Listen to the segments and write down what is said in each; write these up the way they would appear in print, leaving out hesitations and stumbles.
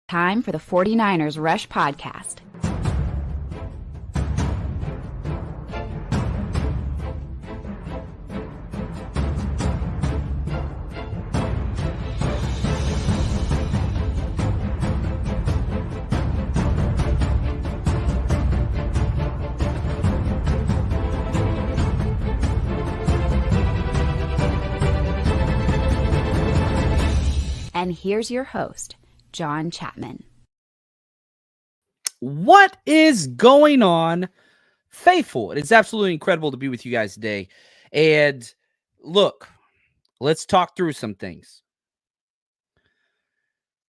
Time for the 49ers Rush Podcast. And here's your host, John Chapman. What is going on, faithful? It is absolutely incredible to be with you guys today. And look, let's talk through some things.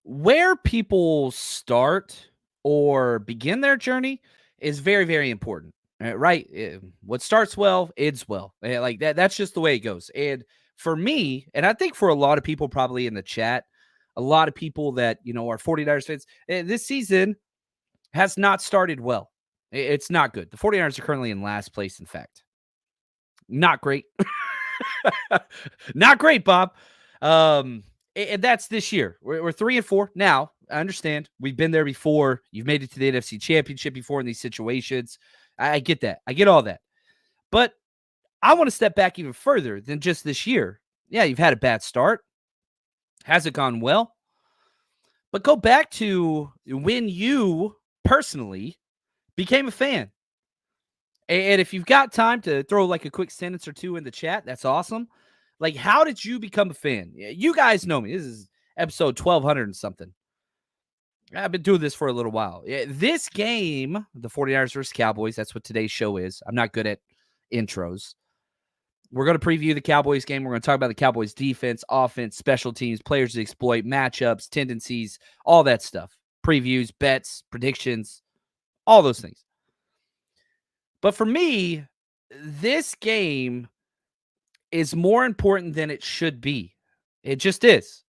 Where people start or begin their journey is very, very important, right? What starts well, ends well. Like that's just the way it goes. And for me, and I think for a lot of people probably in the chat, a lot of people that, are 49ers fans, this season has not started well. It's not good. The 49ers are currently in last place, in fact. Not great. Not great, Bob. And that's this year. We're 3-4 now. I understand. We've been there before. You've made it to the NFC Championship before in these situations. I get that. I get all that. But I want to step back even further than just this year. Yeah, you've had a bad start. Hasn't gone well. But go back to when you personally became a fan. And if you've got time to throw like a quick sentence or two in the chat, that's awesome. Like, how did you become a fan? You guys know me. This is episode 1200 and something. I've been doing this for a little while. This game, the 49ers versus Cowboys, that's what today's show is. I'm not good at intros. We're going to preview the Cowboys game. We're going to talk about the Cowboys defense, offense, special teams, players to exploit, matchups, tendencies, all that stuff. Previews, bets, predictions, all those things. But for me, this game is more important than it should be. It just is.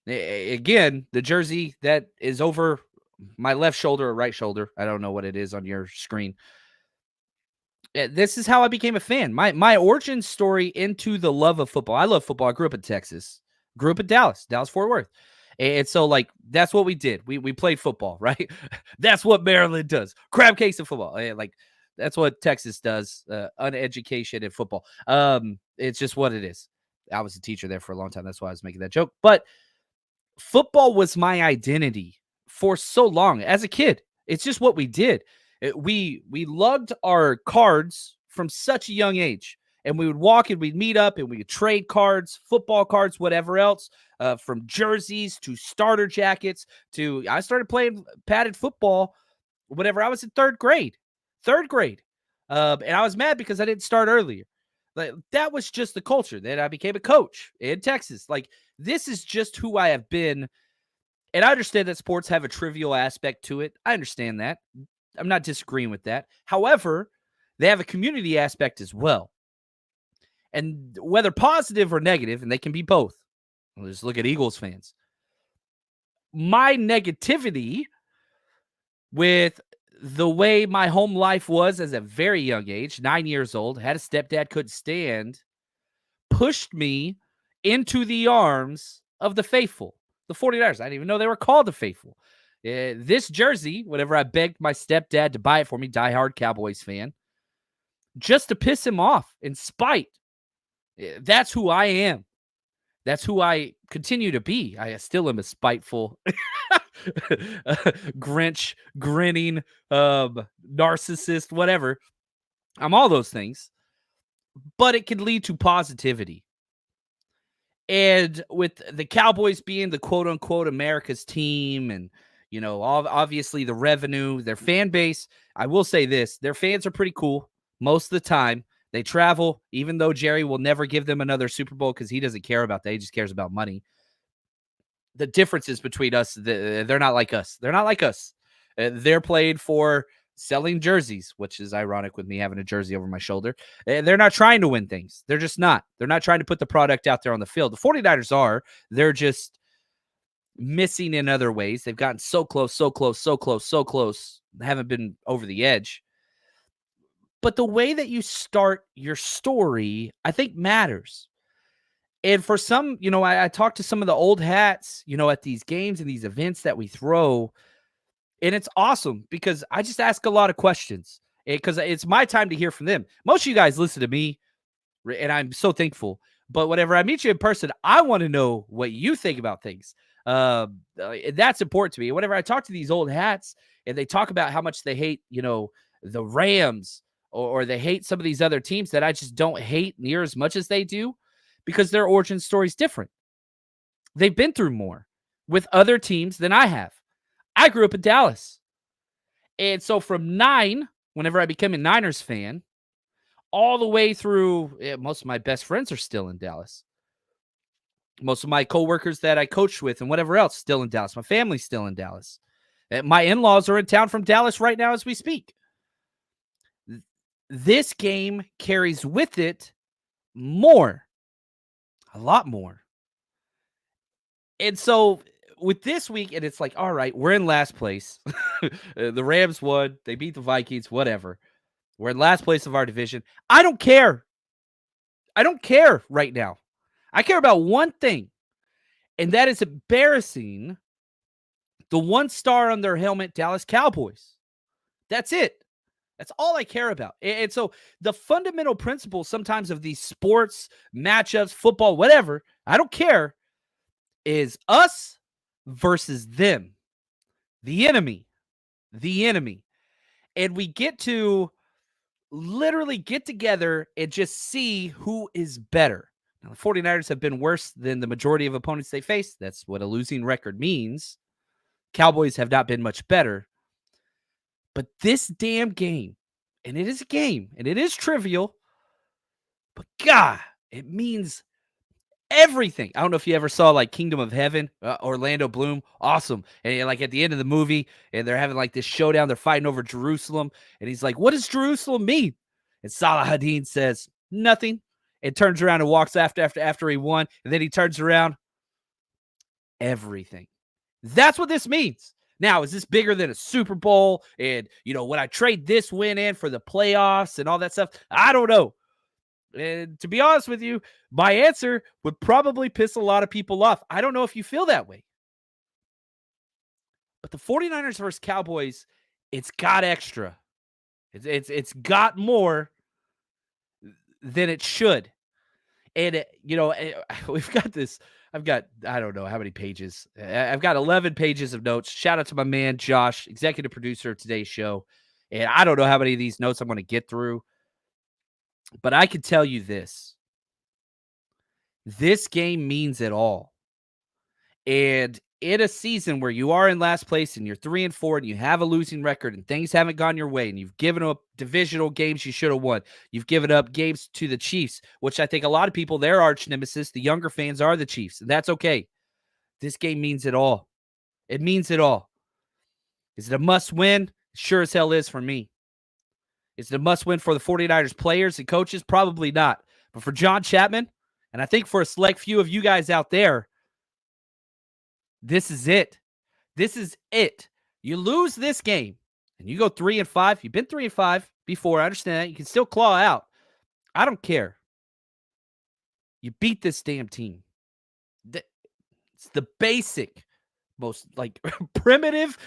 Again, the jersey that is over my left shoulder or right shoulder, I don't know what it is on your screen. This is how I became a fan. My origin story into the love of football. I love football. I grew up in Texas. Grew up in Dallas, Fort Worth. And so, like, that's what we did. We played football, right? That's what Maryland does. Crab cakes and football. Like, that's what Texas does. Uneducation in football. It's just what it is. I was a teacher there for a long time. That's why I was making that joke. But football was my identity for so long as a kid. It's just what we did. We lugged our cards from such a young age, and we would walk and we'd meet up and we would trade cards, football cards, whatever else, from jerseys to starter jackets to I started playing padded football whenever I was in third grade. And I was mad because I didn't start earlier. Like, that was just the culture. Then I became a coach in Texas. Like, this is just who I have been. And I understand that sports have a trivial aspect to it. I understand that. I'm not disagreeing with that. However, they have a community aspect as well. And whether positive or negative, and they can be both. Let's look at Eagles fans. My negativity with the way my home life was as a very young age, 9 years old, had a stepdad couldn't stand, pushed me into the arms of the faithful, the 49ers. I didn't even know they were called the faithful. This jersey, whenever I begged my stepdad to buy it for me, diehard Cowboys fan, just to piss him off in spite. That's who I am. That's who I continue to be. I still am a spiteful, Grinch, grinning, narcissist, whatever. I'm all those things. But it can lead to positivity. And with the Cowboys being the quote-unquote America's team and, obviously the revenue, their fan base, I will say this, their fans are pretty cool most of the time. They travel, even though Jerry will never give them another Super Bowl because he doesn't care about that. He just cares about money. The differences between us, they're not like us. They're not like us. They're played for selling jerseys, which is ironic with me having a jersey over my shoulder. They're not trying to win things. They're just not. They're not trying to put the product out there on the field. The 49ers are. They're just missing in other ways. They've gotten so close. They haven't been over the edge. But the way that you start your story, I think, matters. And for some, I talked to some of the old hats, at these games and these events that we throw, and it's awesome because I just ask a lot of questions because it's my time to hear from them. Most of you guys listen to me, and I'm so thankful. But whenever I meet you in person, I want to know what you think about things. And that's important to me. Whenever I talk to these old hats and they talk about how much they hate, the Rams or they hate some of these other teams that I just don't hate near as much as they do because their origin story is different. They've been through more with other teams than I have. I grew up in Dallas. And so from 9, whenever I became a Niners fan, all the way through, most of my best friends are still in Dallas. Most of my coworkers that I coached with and whatever else still in Dallas. My family's still in Dallas. My in-laws are in town from Dallas right now as we speak. This game carries with it more, a lot more. And so with this week, and it's like, all right, we're in last place. The Rams won. They beat the Vikings, whatever. We're in last place of our division. I don't care. I don't care right now. I care about one thing, and that is embarrassing the one star on their helmet, Dallas Cowboys. That's it. That's all I care about. And so the fundamental principle sometimes of these sports, matchups, football, whatever, I don't care, is us versus them. The enemy. The enemy. And we get to literally get together and just see who is better. Now, the 49ers have been worse than the majority of opponents they face. That's what a losing record means. Cowboys have not been much better. But this damn game, and it is a game, and it is trivial, but God, it means everything. I don't know if you ever saw like Kingdom of Heaven, Orlando Bloom, awesome. And like at the end of the movie, and they're having like this showdown, they're fighting over Jerusalem, and he's like, "What does Jerusalem mean?" And Salah says, "Nothing," and turns around and walks after he won, and then he turns around, everything. That's what this means. Now, is this bigger than a Super Bowl? And, would I trade this win in for the playoffs and all that stuff? I don't know. And to be honest with you, my answer would probably piss a lot of people off. I don't know if you feel that way. But the 49ers versus Cowboys, it's got extra. It's got more than it should. And, we've got this. I don't know how many pages. I've got 11 pages of notes. Shout out to my man, Josh, executive producer of today's show. And I don't know how many of these notes I'm going to get through. But I can tell you this. This game means it all. And in a season where you are in last place and you're 3-4 and you have a losing record and things haven't gone your way and you've given up divisional games you should have won. You've given up games to the Chiefs, which I think a lot of people, their arch nemesis, the younger fans, are the Chiefs. And that's okay. This game means it all. It means it all. Is it a must win? Sure as hell is for me. Is it a must win for the 49ers players and coaches? Probably not. But for John Chapman, and I think for a select few of you guys out there, this is it. This is it. You lose this game and you go 3-5. You've been 3-5 before. I understand that. You can still claw out. I don't care. You beat this damn team. It's the basic, most like primitive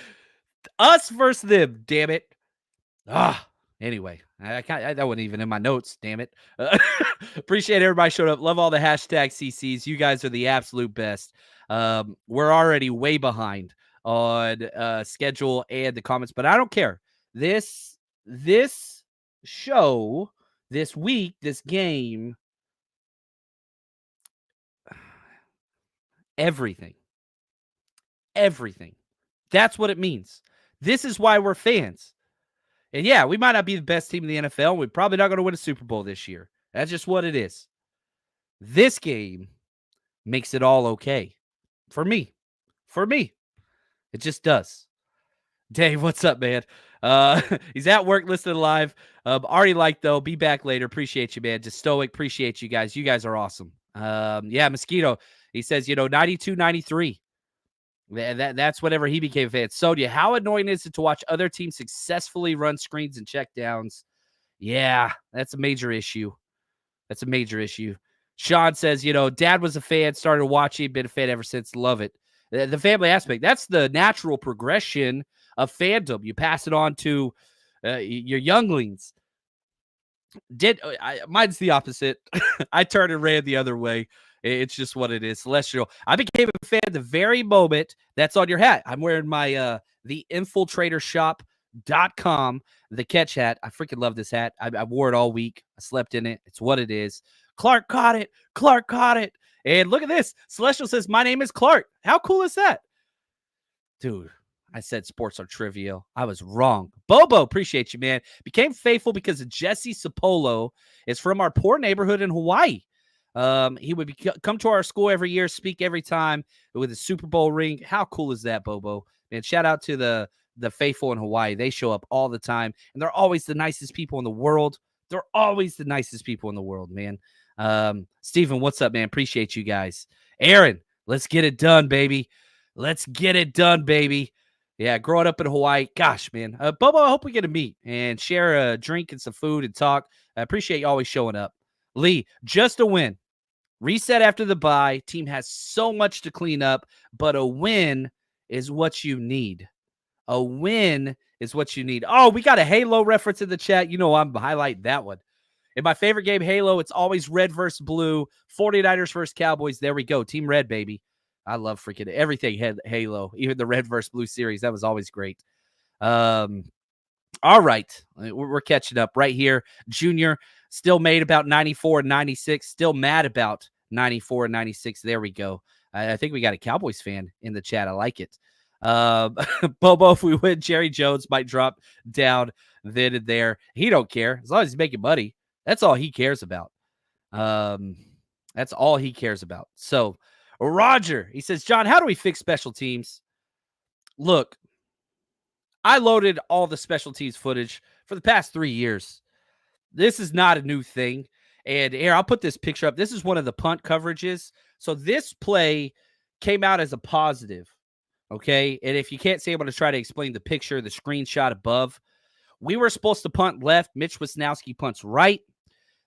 us versus them, damn it. Anyway, that wasn't even in my notes, damn it. Appreciate everybody showing up. Love all the hashtag CCs. You guys are the absolute best. We're already way behind on schedule and the comments, but I don't care. This show, this week, this game, everything. That's what it means. This is why we're fans. And yeah, we might not be the best team in the NFL. We're probably not going to win a Super Bowl this year. That's just what it is. This game makes it all okay. For me. It just does. Dave, what's up, man? He's at work listening live. Already liked, though. Be back later. Appreciate you, man. Just stoic. Appreciate you guys. You guys are awesome. Yeah, Mosquito. He says, 92, 93. That's whenever he became a fan. Sodia, how annoying is it to watch other teams successfully run screens and check downs? Yeah, that's a major issue. Sean says, dad was a fan, started watching, been a fan ever since. Love it. The family aspect, that's the natural progression of fandom. You pass it on to your younglings. Mine's the opposite. I turned and ran the other way. It's just what it is. Celestial. I became a fan the very moment that's on your hat. I'm wearing my the infiltratorshop.com, the catch hat. I freaking love this hat. I wore it all week. I slept in it. It's what it is. Clark caught it. Clark caught it. And look at this. Celestial says, my name is Clark. How cool is that? Dude, I said sports are trivial. I was wrong. Bobo, appreciate you, man. Became faithful because of Jesse Sapolo. Is from our poor neighborhood in Hawaii. He would come to our school every year, speak every time with a Super Bowl ring. How cool is that, Bobo? Man, shout out to the faithful in Hawaii. They show up all the time, and they're always the nicest people in the world. They're always the nicest people in the world, man. Steven, what's up, man? Appreciate you guys. Aaron, let's get it done, baby. Let's get it done, baby. Yeah, growing up in Hawaii, gosh, man. Bobo, I hope we get to meet and share a drink and some food and talk. I appreciate you always showing up. Lee, just a win. Reset after the bye. Team has so much to clean up, but a win is what you need. A win is what you need. Oh, we got a Halo reference in the chat. I'm highlighting that one. In my favorite game, Halo, it's always red versus blue. 49ers versus Cowboys. There we go. Team red, baby. I love freaking everything Halo, even the red versus blue series. That was always great. All right. We're catching up right here. Junior still made about 94 and 96. Still mad about 94 and 96. There we go. I think we got a Cowboys fan in the chat. I like it. Bobo, if we win, Jerry Jones might drop down then and there. He don't care. As long as he's making money. That's all he cares about. That's all he cares about. So, Roger, he says, John, how do we fix special teams? Look, I loaded all the special teams footage for the past 3 years. This is not a new thing. And here, I'll put this picture up. This is one of the punt coverages. So this play came out as a positive. Okay. And if you can't see, I'm going to try to explain the picture, the screenshot above. We were supposed to punt left. Mitch Wisnowski punts right.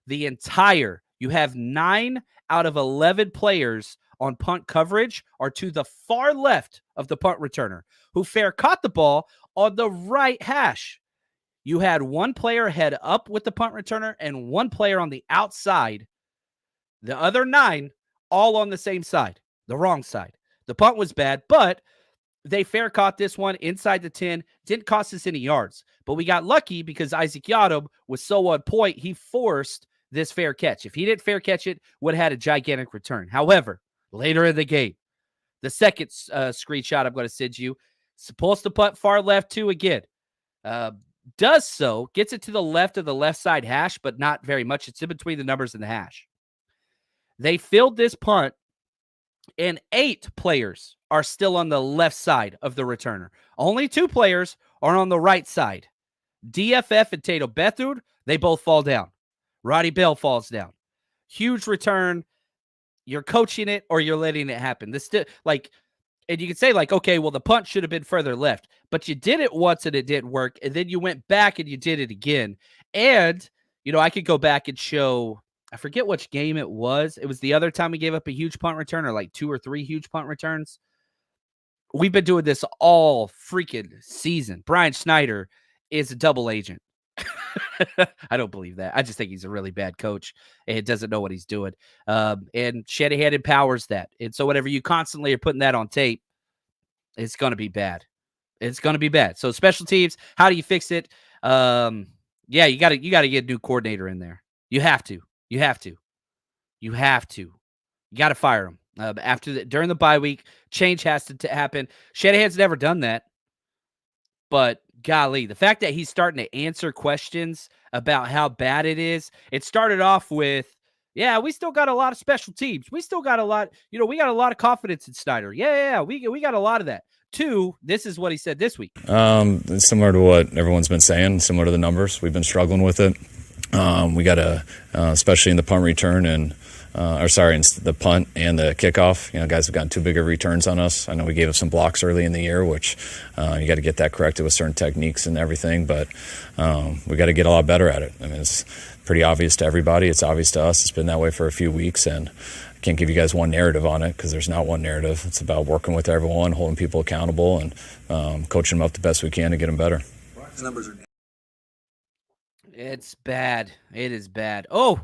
You have 9 out of 11 players on punt coverage are to the far left of the punt returner, who fair caught the ball on the right hash. You had one player head up with the punt returner and one player on the outside. The other 9 all on the same side, the wrong side. The punt was bad, but they fair caught this one inside the 10. Didn't cost us any yards, but we got lucky because Isaac Yadom was so on point. He forced this fair catch. If he didn't fair catch it, would have had a gigantic return. However, later in the game, the second screenshot I'm going to send you, supposed to punt far left too again. Does so, gets it to the left of the left side hash, but not very much. It's in between the numbers and the hash. They filled this punt, and 8 players are still on the left side of the returner. Only 2 players are on the right side. DFF and Tato Bethune, they both fall down. Roddy Bell falls down. Huge return. You're coaching it or you're letting it happen. And you could say okay, well, the punt should have been further left, but you did it once and it didn't work. And then you went back and you did it again. And, I could go back and show, I forget which game it was. It was the other time we gave up a huge punt return, or 2 or 3 huge punt returns. We've been doing this all freaking season. Brian Schneider is a double agent. I don't believe that. I just think he's a really bad coach and doesn't know what he's doing. And Shanahan empowers that. And so whenever you constantly are putting that on tape, it's going to be bad. It's going to be bad. So special teams, how do you fix it? You got to get a new coordinator in there. You have to. You got to fire him. During the bye week, change has to happen. Shanahan's never done that. But golly, the fact that he's starting to answer questions about how bad it is, it started off with, we still got a lot of special teams. We still got a lot, we got a lot of confidence in Snyder. We got a lot of that. 2, this is what he said this week. Similar to what everyone's been saying, similar to the numbers. We've been struggling with it. We got especially in the punt return and the punt and the kickoff. Guys have gotten too big of returns on us. I know we gave up some blocks early in the year, which you got to get that corrected with certain techniques and everything, but we got to get a lot better at it. I mean, it's pretty obvious to everybody. It's obvious to us. It's been that way for a few weeks, and I can't give you guys one narrative on it because there's not one narrative. It's about working with everyone, holding people accountable, and coaching them up the best we can to get them better. It's bad. It is bad. Oh,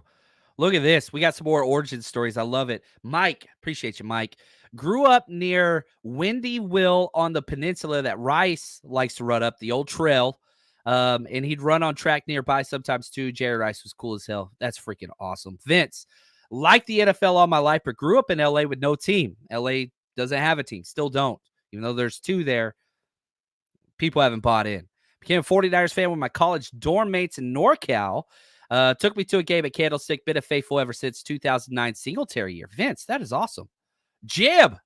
look at this. We got some more origin stories. I love it. Mike, appreciate you, Mike. Grew up near Windy Will on the peninsula that Rice likes to run up, the old trail. And he'd run on track nearby sometimes too. Jerry Rice was cool as hell. That's freaking awesome. Vince, like the NFL all my life, but grew up in LA with no team. LA doesn't have a team. Still don't. Even though there's two there, people haven't bought in. Became a 49ers fan with my college dorm mates in NorCal. Took me to a game at Candlestick. Been a faithful ever since 2009 Singletary year. Vince, that is awesome. Jim,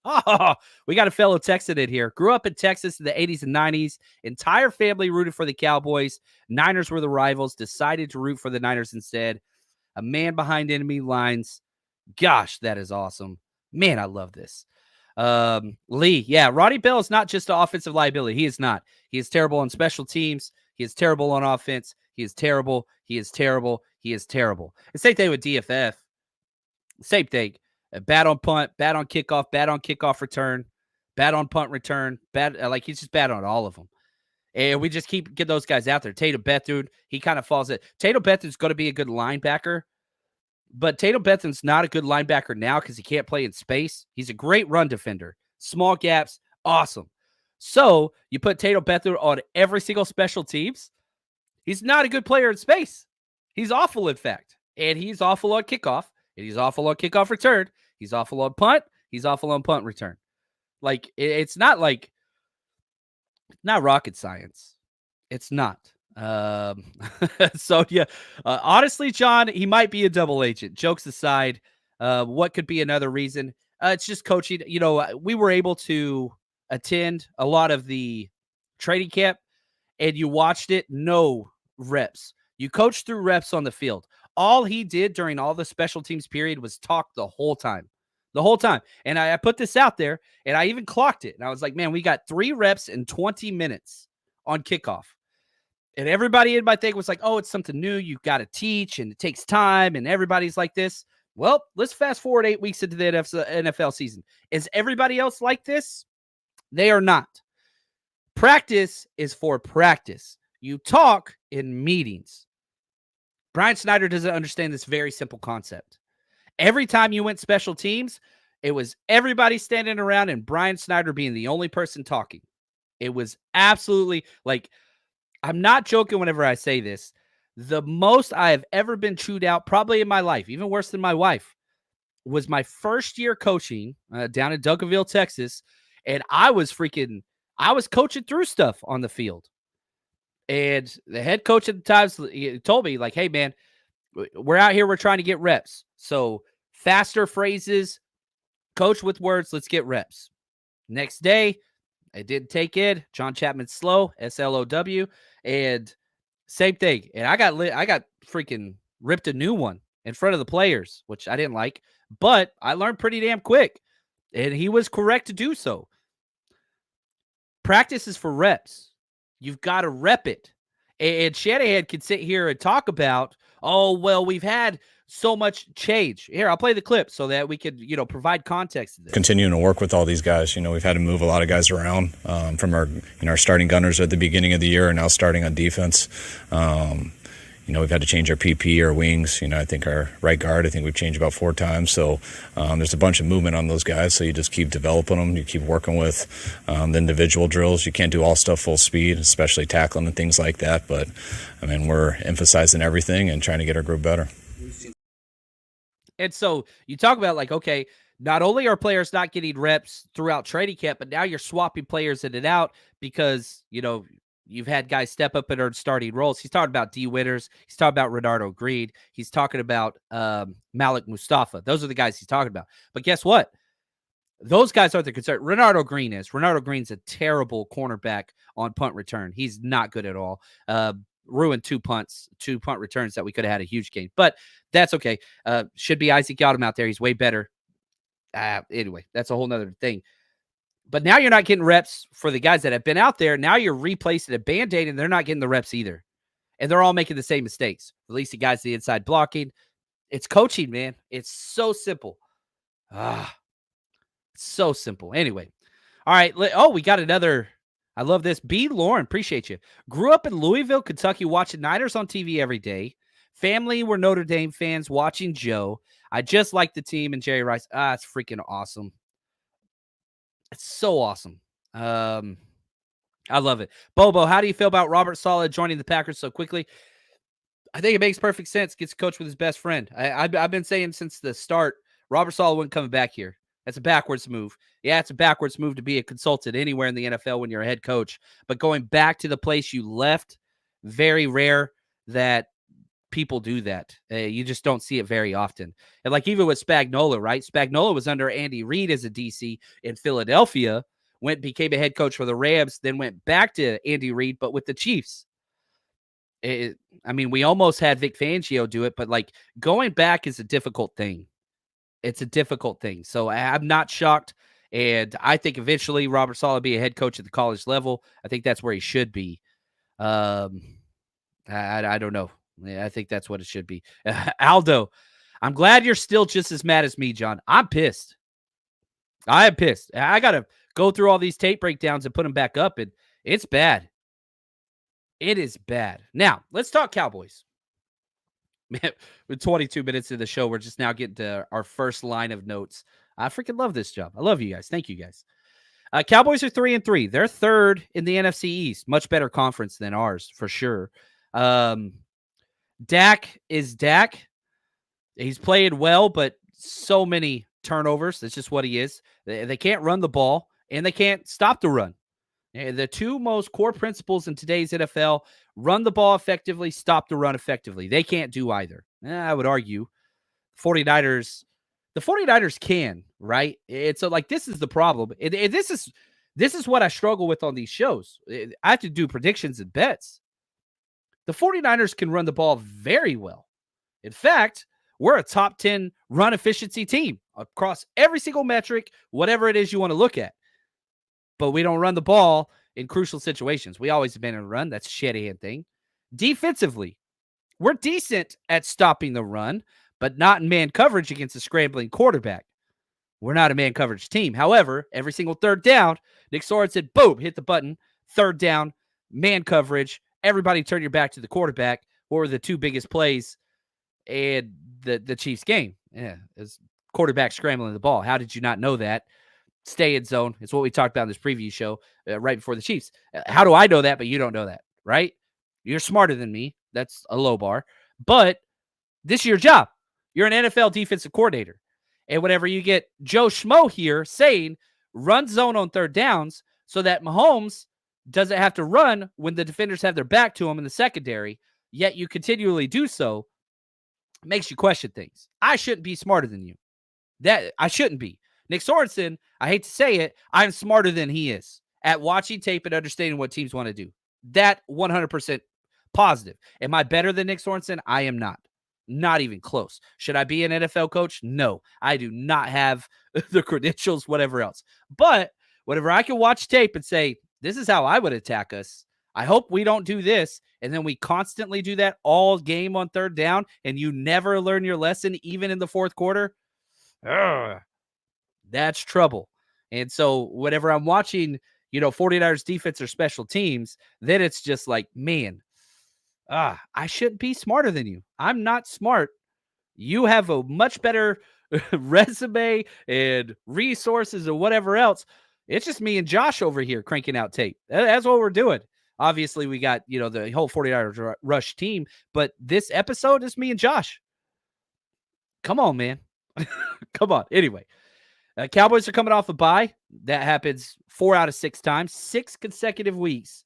we got a fellow Texan in here. Grew up in Texas in the 80s and 90s. Entire family rooted for the Cowboys. Niners were the rivals. Decided to root for the Niners instead. A man behind enemy lines. Gosh, that is awesome. Man, I love this. Lee, yeah, Ronnie Bell is not just an offensive liability. He is not. He is terrible on special teams. He is terrible on offense. He is terrible. He is terrible. He is terrible. The same thing with DFF. Same thing. Bad on punt, bad on kickoff return, bad on punt return, bad. He's just bad on all of them. And we just keep getting those guys out there. Tatum Bethune, he kind of falls in. Tatum Bethune's going to be a good linebacker, but Tatum Bethune's not a good linebacker now because he can't play in space. He's a great run defender. Small gaps, awesome. So you put Tatum Bethune on every single special teams. He's not a good player in space. He's awful, in fact. And he's awful on kickoff. And he's awful on kickoff return. He's awful on punt. He's awful on punt return. It's not not rocket science. It's not. So, yeah, honestly, John, he might be a double agent. Jokes aside, what could be another reason? It's just coaching. We were able to attend a lot of the training camp, and you watched it. No reps. You coached through reps on the field. All he did during all the special teams period was talk the whole time. The whole time. And I put this out there, and I even clocked it. And I was like, man, we got 3 reps in 20 minutes on kickoff. And everybody in my thing was like, oh, it's something new. You got to teach, and it takes time, and everybody's like this. Well, let's fast forward 8 weeks into the NFL season. Is everybody else like this? They are not. Practice is for practice. You talk in meetings. Brian Snyder doesn't understand this very simple concept. Every time you went special teams, it was everybody standing around and Brian Snyder being the only person talking. It was absolutely I'm not joking whenever I say this. The most I have ever been chewed out, probably in my life, even worse than my wife, was my first year coaching down in Duncanville, Texas. And I was coaching through stuff on the field. And the head coach at the time told me, hey, man, we're out here. We're trying to get reps. So faster phrases, coach with words. Let's get reps. Next day, I didn't take it. John Chapman slow, SLOW. And same thing. And I got freaking ripped a new one in front of the players, which I didn't like. But I learned pretty damn quick. And he was correct to do so. Practice is for reps. You've got to rep it. And Shanahan could sit here and talk about, oh, well, we've had so much change. Here, I'll play the clip so that we could, provide context to this. Continuing to work with all these guys. We've had to move a lot of guys around from our starting gunners at the beginning of the year and now starting on defense. We've had to change our PP, our wings. I think our right guard, we've changed about 4 times. So there's a bunch of movement on those guys. So you just keep developing them. You keep working with the individual drills. You can't do all stuff full speed, especially tackling and things like that. But, we're emphasizing everything and trying to get our group better. And so you talk about okay, not only are players not getting reps throughout training camp, but now you're swapping players in and out because, you've had guys step up in their starting roles. He's talking about D. Winters. He's talking about Renardo Green. He's talking about Malik Mustafa. Those are the guys he's talking about. But guess what? Those guys aren't the concern. Renardo Green's a terrible cornerback on punt return. He's not good at all. ruined two punt returns that we could have had a huge game. But that's okay. Should be Isaac Yadam out there. He's way better. Anyway, that's a whole nother thing. But now you're not getting reps for the guys that have been out there. Now you're replacing a Band-Aid, and they're not getting the reps either. And they're all making the same mistakes. At least the guys the inside blocking. It's coaching, man. It's so simple. So simple. Anyway. All right. We got another. I love this. B. Lauren, appreciate you. Grew up in Louisville, Kentucky, watching Niners on TV every day. Family were Notre Dame fans watching Joe. I just like the team and Jerry Rice. It's freaking awesome. It's so awesome. I love it. Bobo, how do you feel about Robert Saleh joining the Packers so quickly? I think it makes perfect sense. Gets coached with his best friend. I've been saying since the start, Robert Saleh wasn't coming back here. That's a backwards move. Yeah, it's a backwards move to be a consultant anywhere in the NFL when you're a head coach. But going back to the place you left, very rare that people do that. You just don't see it very often. And like even with Spagnuolo, right? Spagnuolo was under Andy Reid as a DC in Philadelphia, became a head coach for the Rams, then went back to Andy Reid, but with the Chiefs. We almost had Vic Fangio do it, but like going back is a difficult thing. It's a difficult thing. So I'm not shocked. And I think eventually Robert Saleh will be a head coach at the college level. I think that's where he should be. I don't know. I think that's what it should be. Aldo, I'm glad you're still just as mad as me, John. I'm pissed. I am pissed. I got to go through all these tape breakdowns and put them back up, and it's bad. It is bad. Now, let's talk Cowboys. Man, with 22 minutes of the show, we're just now getting to our first line of notes. I freaking love this job. I love you guys. Thank you, guys. Cowboys are 3-3. They're third in the NFC East. Much better conference than ours, for sure. Dak is Dak. He's played well, but so many turnovers. That's just what he is. They can't run the ball, and they can't stop the run. The two most core principles in today's NFL, run the ball effectively, stop the run effectively. They can't do either. I would argue the 49ers can, right? And so like, this is the problem. And this is what I struggle with on these shows. I have to do predictions and bets. The 49ers can run the ball very well. In fact, we're a top 10 run efficiency team across every single metric, whatever it is you want to look at. But we don't run the ball in crucial situations. We always have been in a run. That's a Shanahan thing. Defensively, we're decent at stopping the run, but not in man coverage against a scrambling quarterback. We're not a man coverage team. However, every single third down, Nick Sorensen, boom, hit the button. Third down, man coverage. Everybody turn your back to the quarterback. What were the two biggest plays in the Chiefs game? Yeah, it's quarterback scrambling the ball. How did you not know that? Stay in zone. It's what we talked about in this preview show right before the Chiefs. How do I know that, but you don't know that, right? You're smarter than me. That's a low bar. But this is your job. You're an NFL defensive coordinator. And whenever you get Joe Schmo here saying run zone on third downs so that Mahomes doesn't have to run when the defenders have their back to him in the secondary, yet you continually do so, it makes you question things. I shouldn't be smarter than you. I shouldn't be. Nick Sorensen, I hate to say it, I'm smarter than he is at watching tape and understanding what teams want to do. That 100% positive. Am I better than Nick Sorensen? I am not. Not even close. Should I be an NFL coach? No. I do not have the credentials, whatever else. But whenever I can watch tape and say, this is how I would attack us, I hope we don't do this, and then we constantly do that all game on third down, and you never learn your lesson, even in the fourth quarter. That's trouble. And so whenever I'm watching, 49ers defense or special teams, then it's just like, man, I shouldn't be smarter than you. I'm not smart. You have a much better resume and resources or whatever else. It's just me and Josh over here cranking out tape. That's what we're doing. Obviously, we got, the whole 49ers rush team, but this episode is me and Josh. Come on, man. Come on. Anyway, Cowboys are coming off a bye. That happens 4 out of 6 times, 6 consecutive weeks.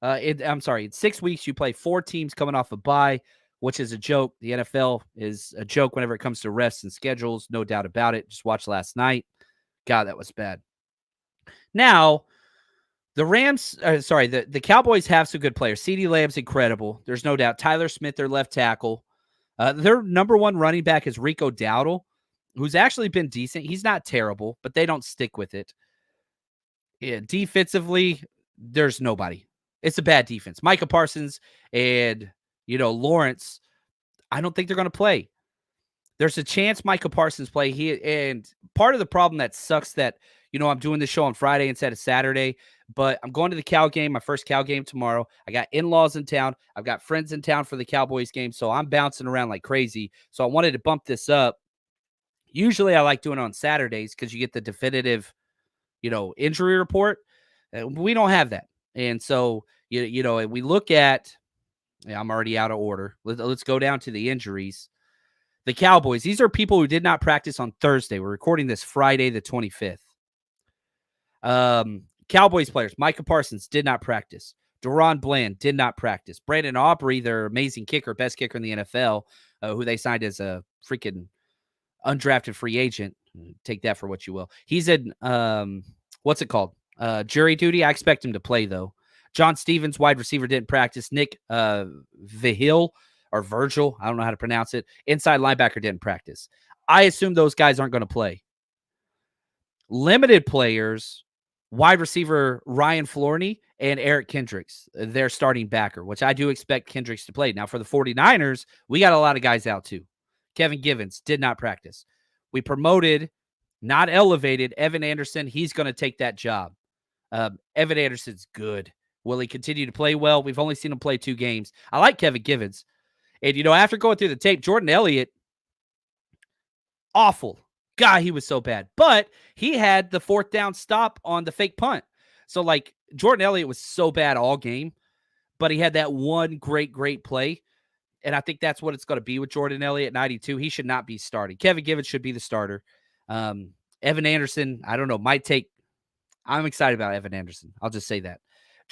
In 6 weeks, you play 4 teams coming off a bye, which is a joke. The NFL is a joke whenever it comes to rests and schedules. No doubt about it. Just watched last night. God, that was bad. Now, The Rams, the Cowboys have some good players. CeeDee Lamb's incredible. There's no doubt. Tyler Smith, their left tackle. Their number one running back is Rico Dowdle, who's actually been decent. He's not terrible, but they don't stick with it. Yeah, defensively, there's nobody. It's a bad defense. Micah Parsons and, Lawrence, I don't think they're going to play. There's a chance Micah Parsons play. And part of the problem that sucks that, I'm doing this show on Friday instead of Saturday, but I'm going to the Cow game, my first Cow game tomorrow. I got in-laws in town. I've got friends in town for the Cowboys game, so I'm bouncing around like crazy. So I wanted to bump this up. Usually I like doing it on Saturdays because you get the definitive, injury report. We don't have that. And so, we look at, I'm already out of order. Let's go down to the injuries. The Cowboys, these are people who did not practice on Thursday. We're recording this Friday, the 25th. Cowboys players, Micah Parsons did not practice. Deron Bland did not practice. Brandon Aubrey, their amazing kicker, best kicker in the NFL, who they signed as a freaking undrafted free agent. Take that for what you will. He's in, what's it called? Jury duty. I expect him to play, though. John Stevens, wide receiver, didn't practice. Nick Vigil, or Virgil, I don't know how to pronounce it, inside linebacker, didn't practice. I assume those guys aren't going to play. Limited players, wide receiver Ryan Florney and Eric Kendricks, their starting backer, which I do expect Kendricks to play. Now, for the 49ers, we got a lot of guys out, too. Kevin Givens did not practice. We promoted, not elevated, Evan Anderson. He's going to take that job. Evan Anderson's good. Will he continue to play well? We've only seen him play 2 games. I like Kevin Givens. And, after going through the tape, Jordan Elliott, awful. God, he was so bad. But he had the 4th down stop on the fake punt. So, Jordan Elliott was so bad all game, but he had that one great play. And I think that's what it's going to be with Jordan Elliott, 92. He should not be starting. Kevin Givens should be the starter. Evan Anderson, I don't know, I'm excited about Evan Anderson. I'll just say that.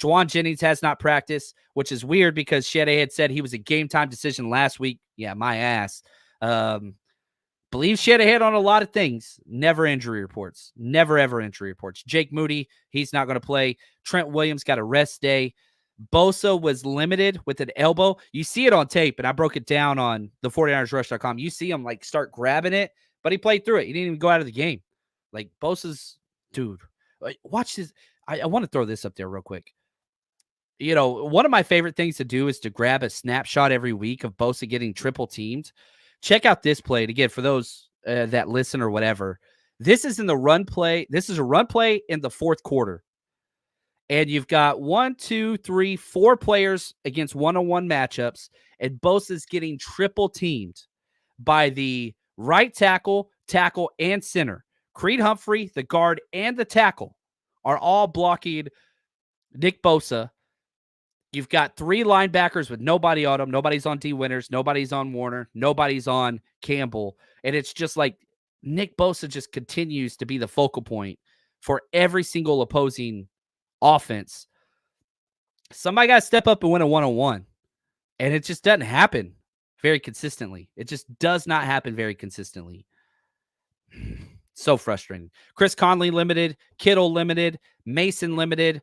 Juwan Jennings has not practiced, which is weird because Shedey had said he was a game-time decision last week. Yeah, my ass. Believe Shedey had on a lot of things. Never injury reports. Never, ever injury reports. Jake Moody, he's not going to play. Trent Williams got a rest day. Bosa was limited with an elbow. You see it on tape, and I broke it down on the 49ersrush.com. You see him, start grabbing it, but he played through it. He didn't even go out of the game. Bosa's, dude, watch this. I want to throw this up there real quick. One of my favorite things to do is to grab a snapshot every week of Bosa getting triple teamed. Check out this play. And again, for those that listen or whatever, this is in the run play. This is a run play in the 4th quarter. And you've got 1, 2, 3, 4 players against one-on-one matchups, and Bosa's getting triple teamed by the right tackle, and center. Creed Humphrey, the guard, and the tackle are all blocking Nick Bosa. You've got 3 linebackers with nobody on them. Nobody's on D. Winters. Nobody's on Warner. Nobody's on Campbell. And it's just Nick Bosa just continues to be the focal point for every single opposing offense. Somebody got to step up and win a one-on-one. And it just doesn't happen very consistently. It just does not happen very consistently. So frustrating. Chris Conley limited. Kittle limited. Mason limited.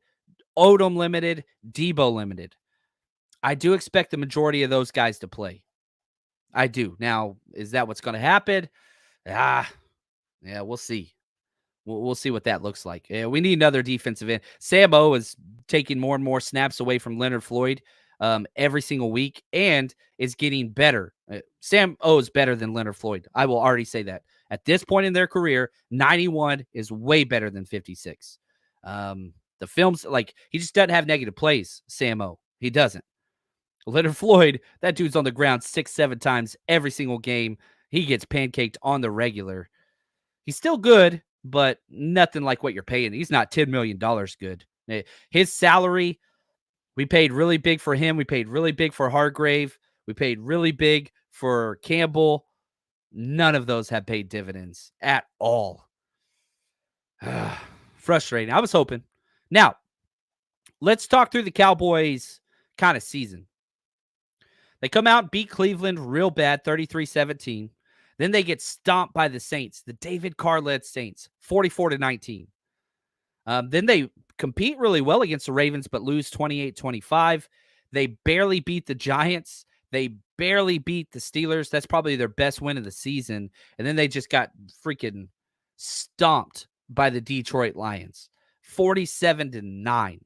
Odom limited, Debo limited. I do expect the majority of those guys to play. I do. Now, is that what's going to happen? Yeah, we'll see. We'll see what that looks like. We need another defensive end. Sam O is taking more and more snaps away from Leonard Floyd every single week and is getting better. Sam O is better than Leonard Floyd. I will already say that. At this point in their career, 91 is way better than 56. The film's he just doesn't have negative plays, Sam O. He doesn't. Leonard Floyd, that dude's on the ground 6-7 times every single game. He gets pancaked on the regular. He's still good, but nothing like what you're paying. He's not $10 million good. His salary, we paid really big for him. We paid really big for Hargrave. We paid really big for Campbell. None of those have paid dividends at all. Frustrating. I was hoping. Now, let's talk through the Cowboys kind of season. They come out and beat Cleveland real bad, 33-17. Then they get stomped by the Saints, the David Carr-led Saints, 44-19. Then they compete really well against the Ravens, but lose 28-25. They barely beat the Giants. They barely beat the Steelers. That's probably their best win of the season. And then they just got freaking stomped by the Detroit Lions, 47-9.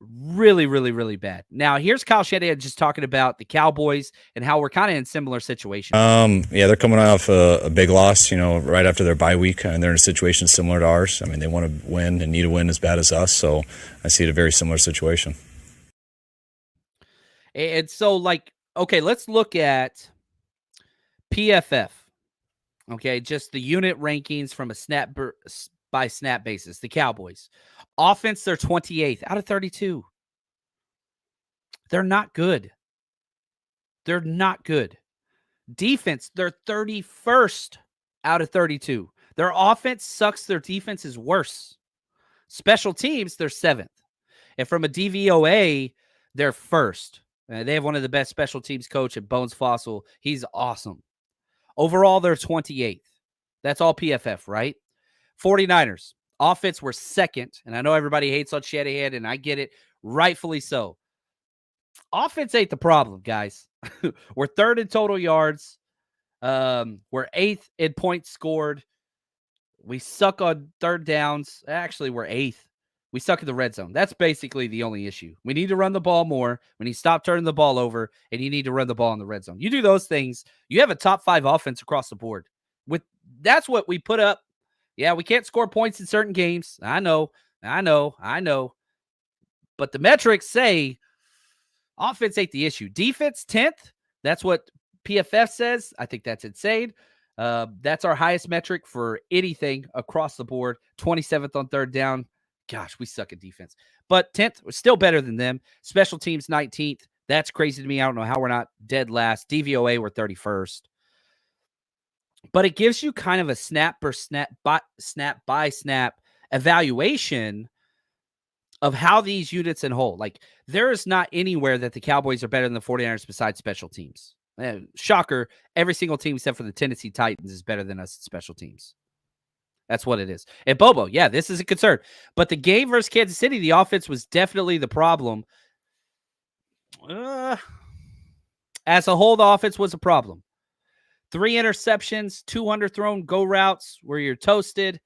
Really, really, really bad. Now, here's Kyle Shanahan just talking about the Cowboys and how we're kind of in similar situations. Yeah, they're coming off a big loss, right after their bye week, and they're in a situation similar to ours. I mean, they want to win and need a win as bad as us, so I see it a very similar situation. And so, okay, let's look at PFF. Okay, just the unit rankings from a snap by snap basis. The Cowboys. Offense, they're 28th out of 32. They're not good. They're not good. Defense, they're 31st out of 32. Their offense sucks. Their defense is worse. Special teams, they're 7th. And from a DVOA, they're 1st. They have one of the best special teams coach at Bones Fossil. He's awesome. Overall, they're 28th. That's all PFF, right? 49ers. Offense were 2nd. And I know everybody hates on Shanahan, and I get it. Rightfully so. Offense ain't the problem, guys. We're 3rd in total yards. We're 8th in points scored. We suck on 3rd downs. Actually, we're 8th. We suck in the red zone. That's basically the only issue. We need to run the ball more. We need to stop turning the ball over, and you need to run the ball in the red zone. You do those things, you have a top 5 offense across the board. That's what we put up. Yeah, we can't score points in certain games. I know. But the metrics say offense ain't the issue. Defense, 10th. That's what PFF says. I think that's insane. That's our highest metric for anything across the board. 27th on 3rd down. Gosh, we suck at defense. But 10th, we're still better than them. Special teams, 19th. That's crazy to me. I don't know how we're not dead last. DVOA, we're 31st. But it gives you kind of a snap by snap evaluation of how these units in whole. Like, there is not anywhere that the Cowboys are better than the 49ers besides special teams. Shocker, every single team except for the Tennessee Titans is better than us at special teams. That's what it is. And Bobo, yeah, this is a concern. But the game versus Kansas City, the offense was definitely the problem. As a whole, the offense was a problem. 3 interceptions, 200 thrown go routes where you're toasted.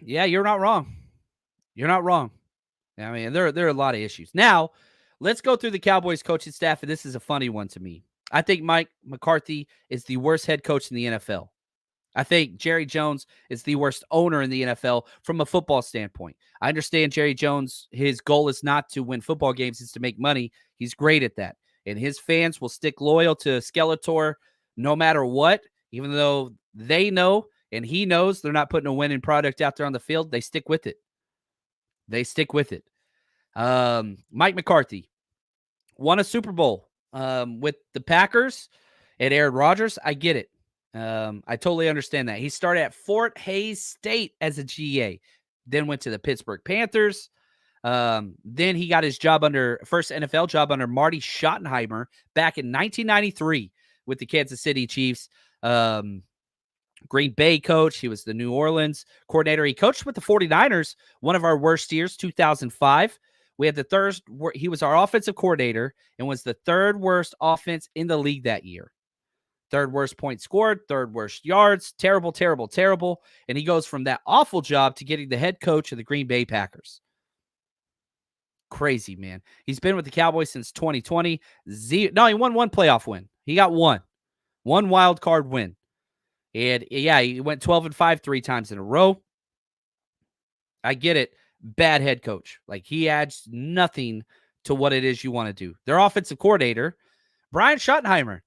Yeah, you're not wrong. You're not wrong. I mean, there are a lot of issues. Now, let's go through the Cowboys coaching staff, and this is a funny one to me. I think Mike McCarthy is the worst head coach in the NFL. I think Jerry Jones is the worst owner in the NFL from a football standpoint. I understand Jerry Jones, his goal is not to win football games, it's to make money. He's great at that. And his fans will stick loyal to Skeletor no matter what, even though they know and he knows they're not putting a winning product out there on the field. They stick with it. Mike McCarthy won a Super Bowl with the Packers and Aaron Rodgers. I get it. I totally understand that. He started at Fort Hays State as a GA, then went to the Pittsburgh Panthers. Then he got his first NFL job under Marty Schottenheimer back in 1993 with the Kansas City Chiefs. Green Bay coach. He was the New Orleans coordinator. He coached with the 49ers, one of our worst years, 2005. We had he was our offensive coordinator and was the 3rd worst offense in the league that year. 3rd worst points scored, 3rd worst yards, terrible. And he goes from that awful job to getting the head coach of the Green Bay Packers. Crazy, man. He's been with the Cowboys since 2020. He won 1 playoff win. He got one wild card win. And yeah, he went 12-5 3 times in a row. I get it. Bad head coach. Like, he adds nothing to what it is you want to do. Their offensive coordinator, Brian Schottenheimer.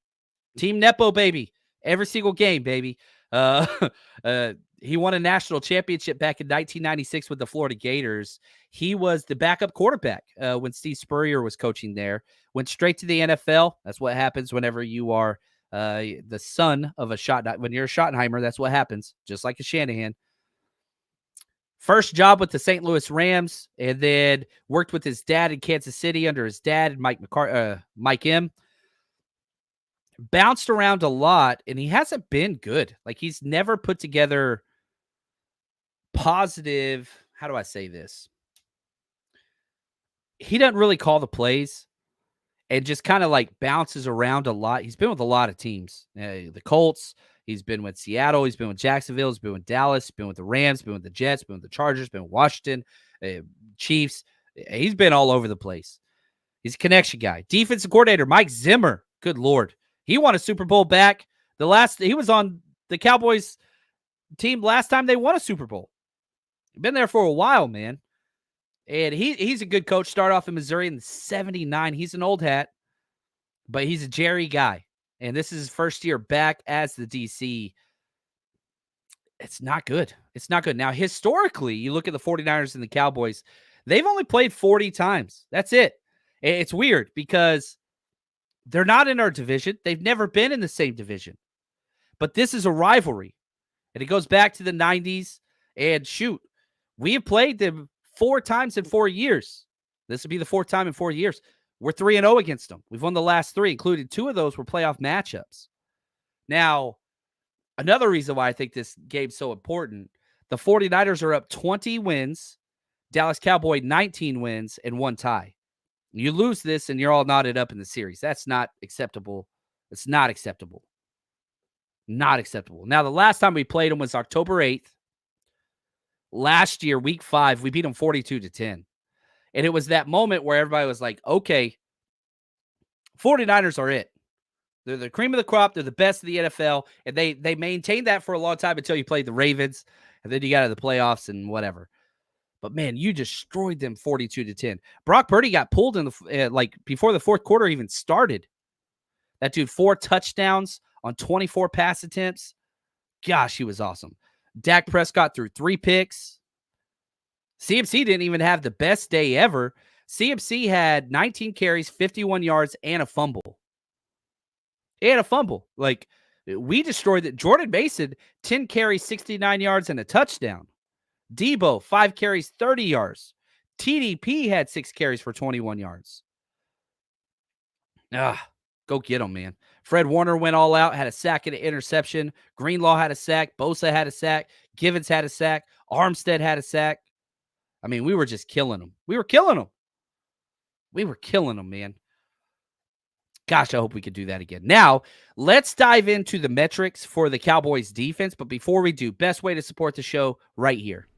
Team Nepo, baby. Every single game, baby. He won a national championship back in 1996 with the Florida Gators. He was the backup quarterback when Steve Spurrier was coaching there. Went straight to the NFL. That's what happens whenever you are the son of a Schottenheimer. When you're a Schottenheimer, that's what happens, just like a Shanahan. First job with the St. Louis Rams, and then worked with his dad in Kansas City under his dad, Mike M. Bounced around a lot, and he hasn't been good. Like, he's never put together positive, how do I say this? He doesn't really call the plays and just kind of like bounces around a lot. He's been with a lot of teams. The Colts, he's been with Seattle, he's been with Jacksonville, he's been with Dallas, he's been with the Rams, been with the Jets, been with the Chargers, been with Washington, Chiefs. He's been all over the place. He's a connection guy. Defensive coordinator Mike Zimmer. Good Lord. He won a Super Bowl back. He was on the Cowboys team last time they won a Super Bowl. Been there for a while, man. And he's a good coach. Started off in Missouri in '79. He's an old hat, but he's a Jerry guy. And this is his first year back as the DC. It's not good. It's not good. Now, historically, you look at the 49ers and the Cowboys, they've only played 40 times. That's it. It's weird because they're not in our division. They've never been in the same division. But this is a rivalry. And it goes back to the 90s. And shoot, we have played them 4 times in 4 years. This would be the 4th time in 4 years. We're 3-0 against them. We've won the last 3, including 2 of those were playoff matchups. Now, another reason why I think this game's so important, the 49ers are up 20 wins, Dallas Cowboy 19 wins, and 1 tie. You lose this and you're all knotted up in the series. That's not acceptable. It's not acceptable. Not acceptable. Now, the last time we played them was October 8th. Last year, week 5, we beat them 42-10. And it was that moment where everybody was like, okay, 49ers are it. They're the cream of the crop. They're the best of the NFL. And they maintained that for a long time until you played the Ravens. And then you got to the playoffs and whatever. But, man, you destroyed them 42-10. Brock Purdy got pulled in the before the 4th quarter even started. That dude, 4 touchdowns on 24 pass attempts. Gosh, he was awesome. Dak Prescott threw 3 picks. CMC didn't even have the best day ever. CMC had 19 carries, 51 yards, and a fumble. Like, we destroyed it. Jordan Mason, 10 carries, 69 yards, and a touchdown. Debo, 5 carries, 30 yards. TDP had 6 carries for 21 yards. Go get him, man. Fred Warner went all out, had a sack and an interception. Greenlaw had a sack. Bosa had a sack. Givens had a sack. Armstead had a sack. I mean, we were just killing them. We were killing them, man. Gosh, I hope we could do that again. Now, let's dive into the metrics for the Cowboys defense. But before we do, best way to support the show right here.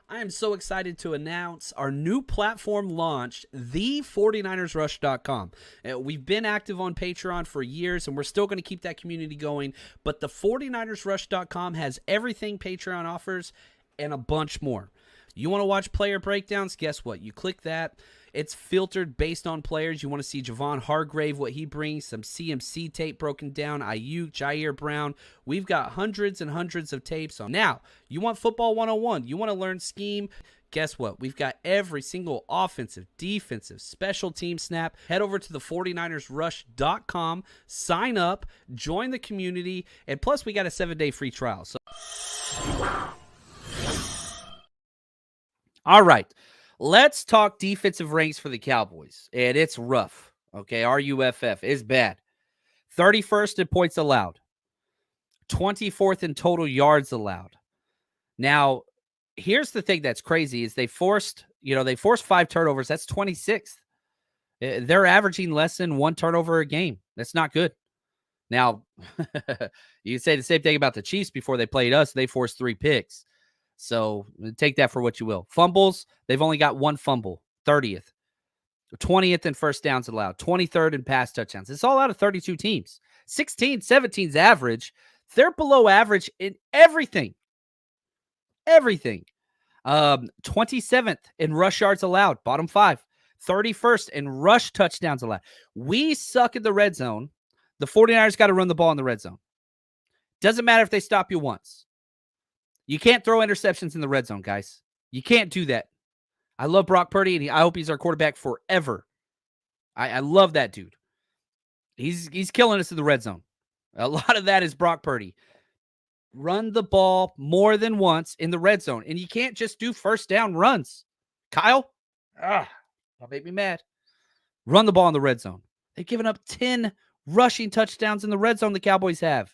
I am so excited to announce our new platform launched, the49ersrush.com. We've been active on Patreon for years, and we're still going to keep that community going. But the 49ersrush.com has everything Patreon offers and a bunch more. You want to watch player breakdowns? Guess what? You click that. It's filtered based on players. You want to see Javon Hargrave, what he brings, some CMC tape broken down, Ayuk, Jair Brown. We've got hundreds and hundreds of tapes on. Now, you want football 101. You want to learn scheme. Guess what? We've got every single offensive, defensive, special team snap. Head over to the 49ersrush.com, sign up, join the community, and plus we got a 7-day free trial. So, all right. Let's talk defensive ranks for the Cowboys. And it's rough. Okay, RUFF is bad. 31st in points allowed. 24th in total yards allowed. Now, here's the thing that's crazy is they forced 5 turnovers. That's 26th. They're averaging less than 1 turnover a game. That's not good. Now, you can say the same thing about the Chiefs before they played us. They forced 3 picks. So take that for what you will. Fumbles, they've only got 1 fumble, 30th. 20th in first downs allowed, 23rd in pass touchdowns. It's all out of 32 teams. 17's average. They're below average in everything. Everything. 27th in rush yards allowed, bottom 5. 31st in rush touchdowns allowed. We suck in the red zone. The 49ers got to run the ball in the red zone. Doesn't matter if they stop you once. You can't throw interceptions in the red zone, guys. You can't do that. I love Brock Purdy, and I hope he's our quarterback forever. I love that dude. He's killing us in the red zone. A lot of that is Brock Purdy. Run the ball more than once in the red zone, and you can't just do first down runs. Kyle, that made me mad. Run the ball in the red zone. They've given up 10 rushing touchdowns in the red zone the Cowboys have.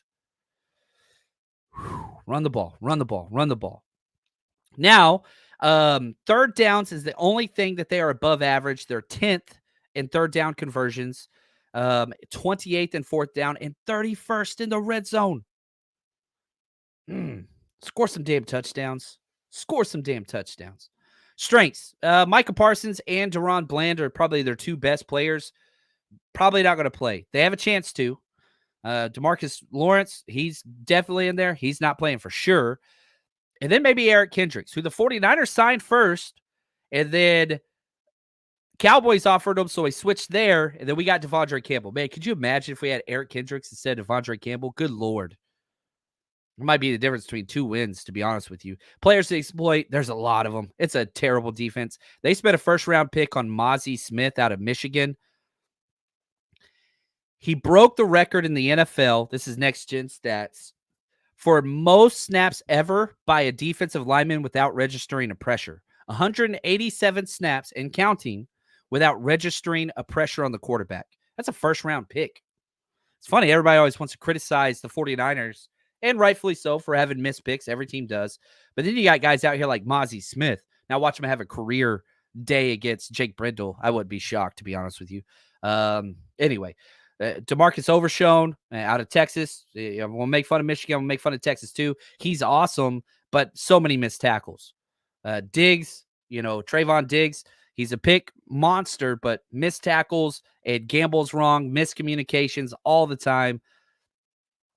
Run the ball. Now, Third downs is the only thing that they are above average. They're 10th in third down conversions, 28th in fourth down, and 31st in the red zone. Score some damn touchdowns. Score some damn touchdowns. Strengths. Micah Parsons and Deron Bland are probably their two best players. Probably not going to play. They have a chance to. DeMarcus Lawrence, he's definitely in there. He's not playing for sure. And then maybe Eric Kendricks, who the 49ers signed first, and then Cowboys offered him, so he switched there, and then we got Devondre Campbell. Man, could you imagine if we had Eric Kendricks instead of Devondre Campbell? Good Lord. It might be the difference between 2 wins, to be honest with you. Players to exploit, there's a lot of them. It's a terrible defense. They spent a first-round pick on Mozzie Smith out of Michigan. He broke the record in the NFL. This is next-gen stats. For most snaps ever by a defensive lineman without registering a pressure. 187 snaps and counting without registering a pressure on the quarterback. That's a first-round pick. It's funny. Everybody always wants to criticize the 49ers, and rightfully so, for having missed picks. Every team does. But then you got guys out here like Mozzie Smith. Now watch him have a career day against Jake Brendel. I wouldn't be shocked, to be honest with you. Anyway. DeMarcus Overshown out of Texas. We'll make fun of Michigan. We'll make fun of Texas too. He's awesome, but so many missed tackles. Diggs, Trayvon Diggs, he's a pick monster, but missed tackles and gambles wrong, miscommunications all the time.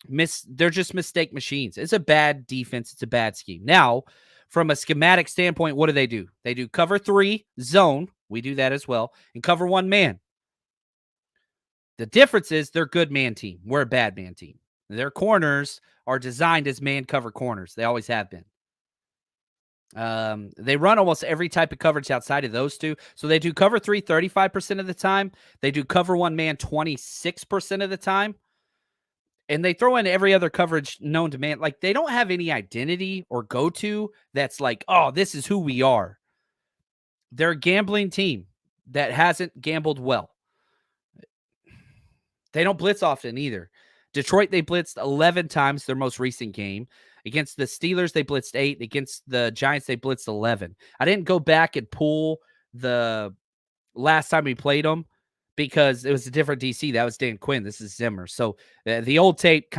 They're just mistake machines. It's a bad defense. It's a bad scheme. Now, from a schematic standpoint, what do? They do cover 3 zone. We do that as well. And cover 1 man. The difference is they're a good man team. We're a bad man team. Their corners are designed as man cover corners. They always have been. They run almost every type of coverage outside of those two. So they do cover 3 35% of the time. They do cover 1 man 26% of the time. And they throw in every other coverage known to man. Like, they don't have any identity or go-to that's like, oh, this is who we are. They're a gambling team that hasn't gambled well. They don't blitz often either. Detroit, they blitzed 11 times their most recent game. Against the Steelers, they blitzed 8. Against the Giants, they blitzed 11. I didn't go back and pull the last time we played them because it was a different DC. That was Dan Quinn. This is Zimmer. So the old tape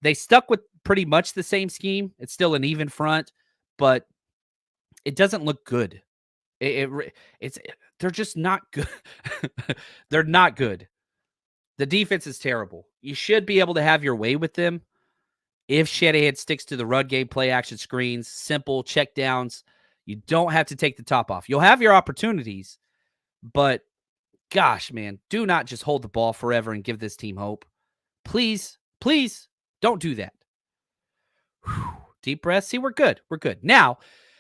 they stuck with pretty much the same scheme. It's still an even front, but it doesn't look good. They're just not good. They're not good. The defense is terrible. You should be able to have your way with them if Shanahan sticks to the run game, play action screens, simple check downs. You don't have to take the top off. You'll have your opportunities, but gosh, man, do not just hold the ball forever and give this team hope. Please, please don't do that. Whew. Deep breath. See, we're good. We're good. Now,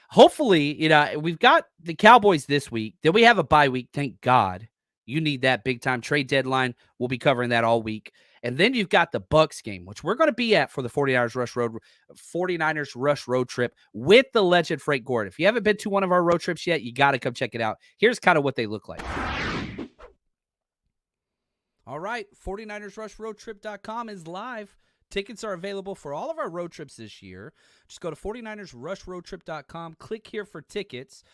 hopefully, we've got the Cowboys this week. Then we have a bye week. Thank God. You need that big time trade deadline. We'll be covering that all week. And then you've got the Bucs game, which we're going to be at for the 49ers Rush road trip with the legend Frank Gore. If you haven't been to one of our road trips yet, you got to come check it out. Here's kind of what they look like. All right, 49ersRushRoadTrip.com is live. Tickets are available for all of our road trips this year. Just go to 49ersRushRoadTrip.com, click here for tickets.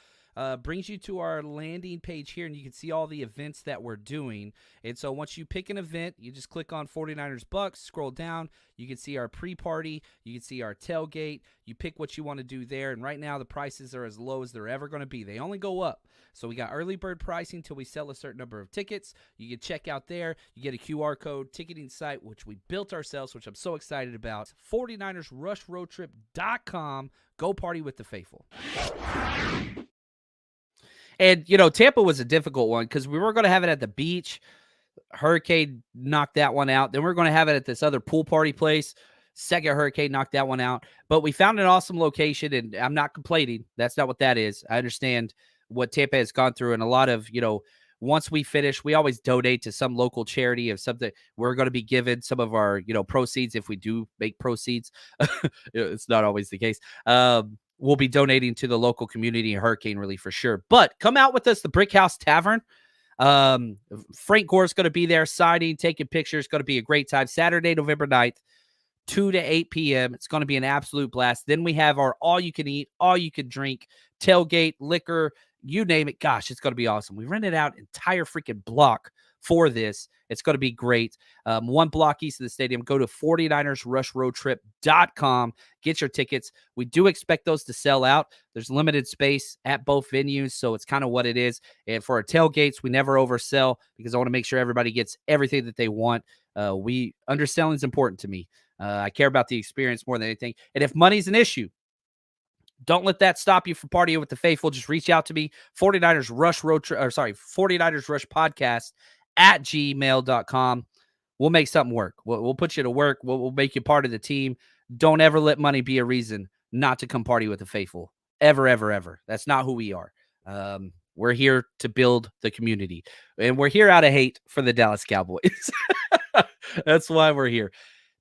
Brings you to our landing page here, and you can see all the events that we're doing. And so once you pick an event, you just click on 49ers Bucks, scroll down. You can see our pre-party. You can see our tailgate. You pick what you want to do there. And right now, the prices are as low as they're ever going to be. They only go up. So we got early bird pricing until we sell a certain number of tickets. You can check out there. You get a QR code ticketing site, which we built ourselves, which I'm so excited about. 49ersRushRoadTrip.com. Go party with the faithful. And, Tampa was a difficult one because we were going to have it at the beach. Hurricane knocked that one out. Then we were going to have it at this other pool party place. Second hurricane knocked that one out. But we found an awesome location, and I'm not complaining. That's not what that is. I understand what Tampa has gone through, and a lot of, once we finish, we always donate to some local charity of something. We're going to be given some of our, proceeds if we do make proceeds. It's not always the case. We'll be donating to the local community and hurricane relief for sure. But come out with us, the Brick House Tavern. Frank Gore's going to be there signing, taking pictures. Going to be a great time. Saturday, November 9th, 2 to 8 p.m. It's going to be an absolute blast. Then we have our all-you-can-eat, all-you-can-drink, tailgate, liquor, you name it. Gosh, it's going to be awesome. We rented out an entire freaking block for this. It's going to be great. One block east of the stadium. Go to 49ersrushroadtrip.com. Get your tickets. We do expect those to sell out. There's limited space at both venues, so it's kind of what it is. And for our tailgates, we never oversell because I want to make sure everybody gets everything that they want. Underselling is important to me. I care about the experience more than anything. And if money's an issue, don't let that stop you from partying with the faithful. Just reach out to me. 49ers Rush 49ers Rush Podcast at gmail.com. We'll make something work. We'll put you to work. We'll make you part of the team. Don't ever let money be a reason not to come party with the faithful. Ever, ever, ever. That's not who we are. We're here to build the community. And we're here out of hate for the Dallas Cowboys. That's why we're here.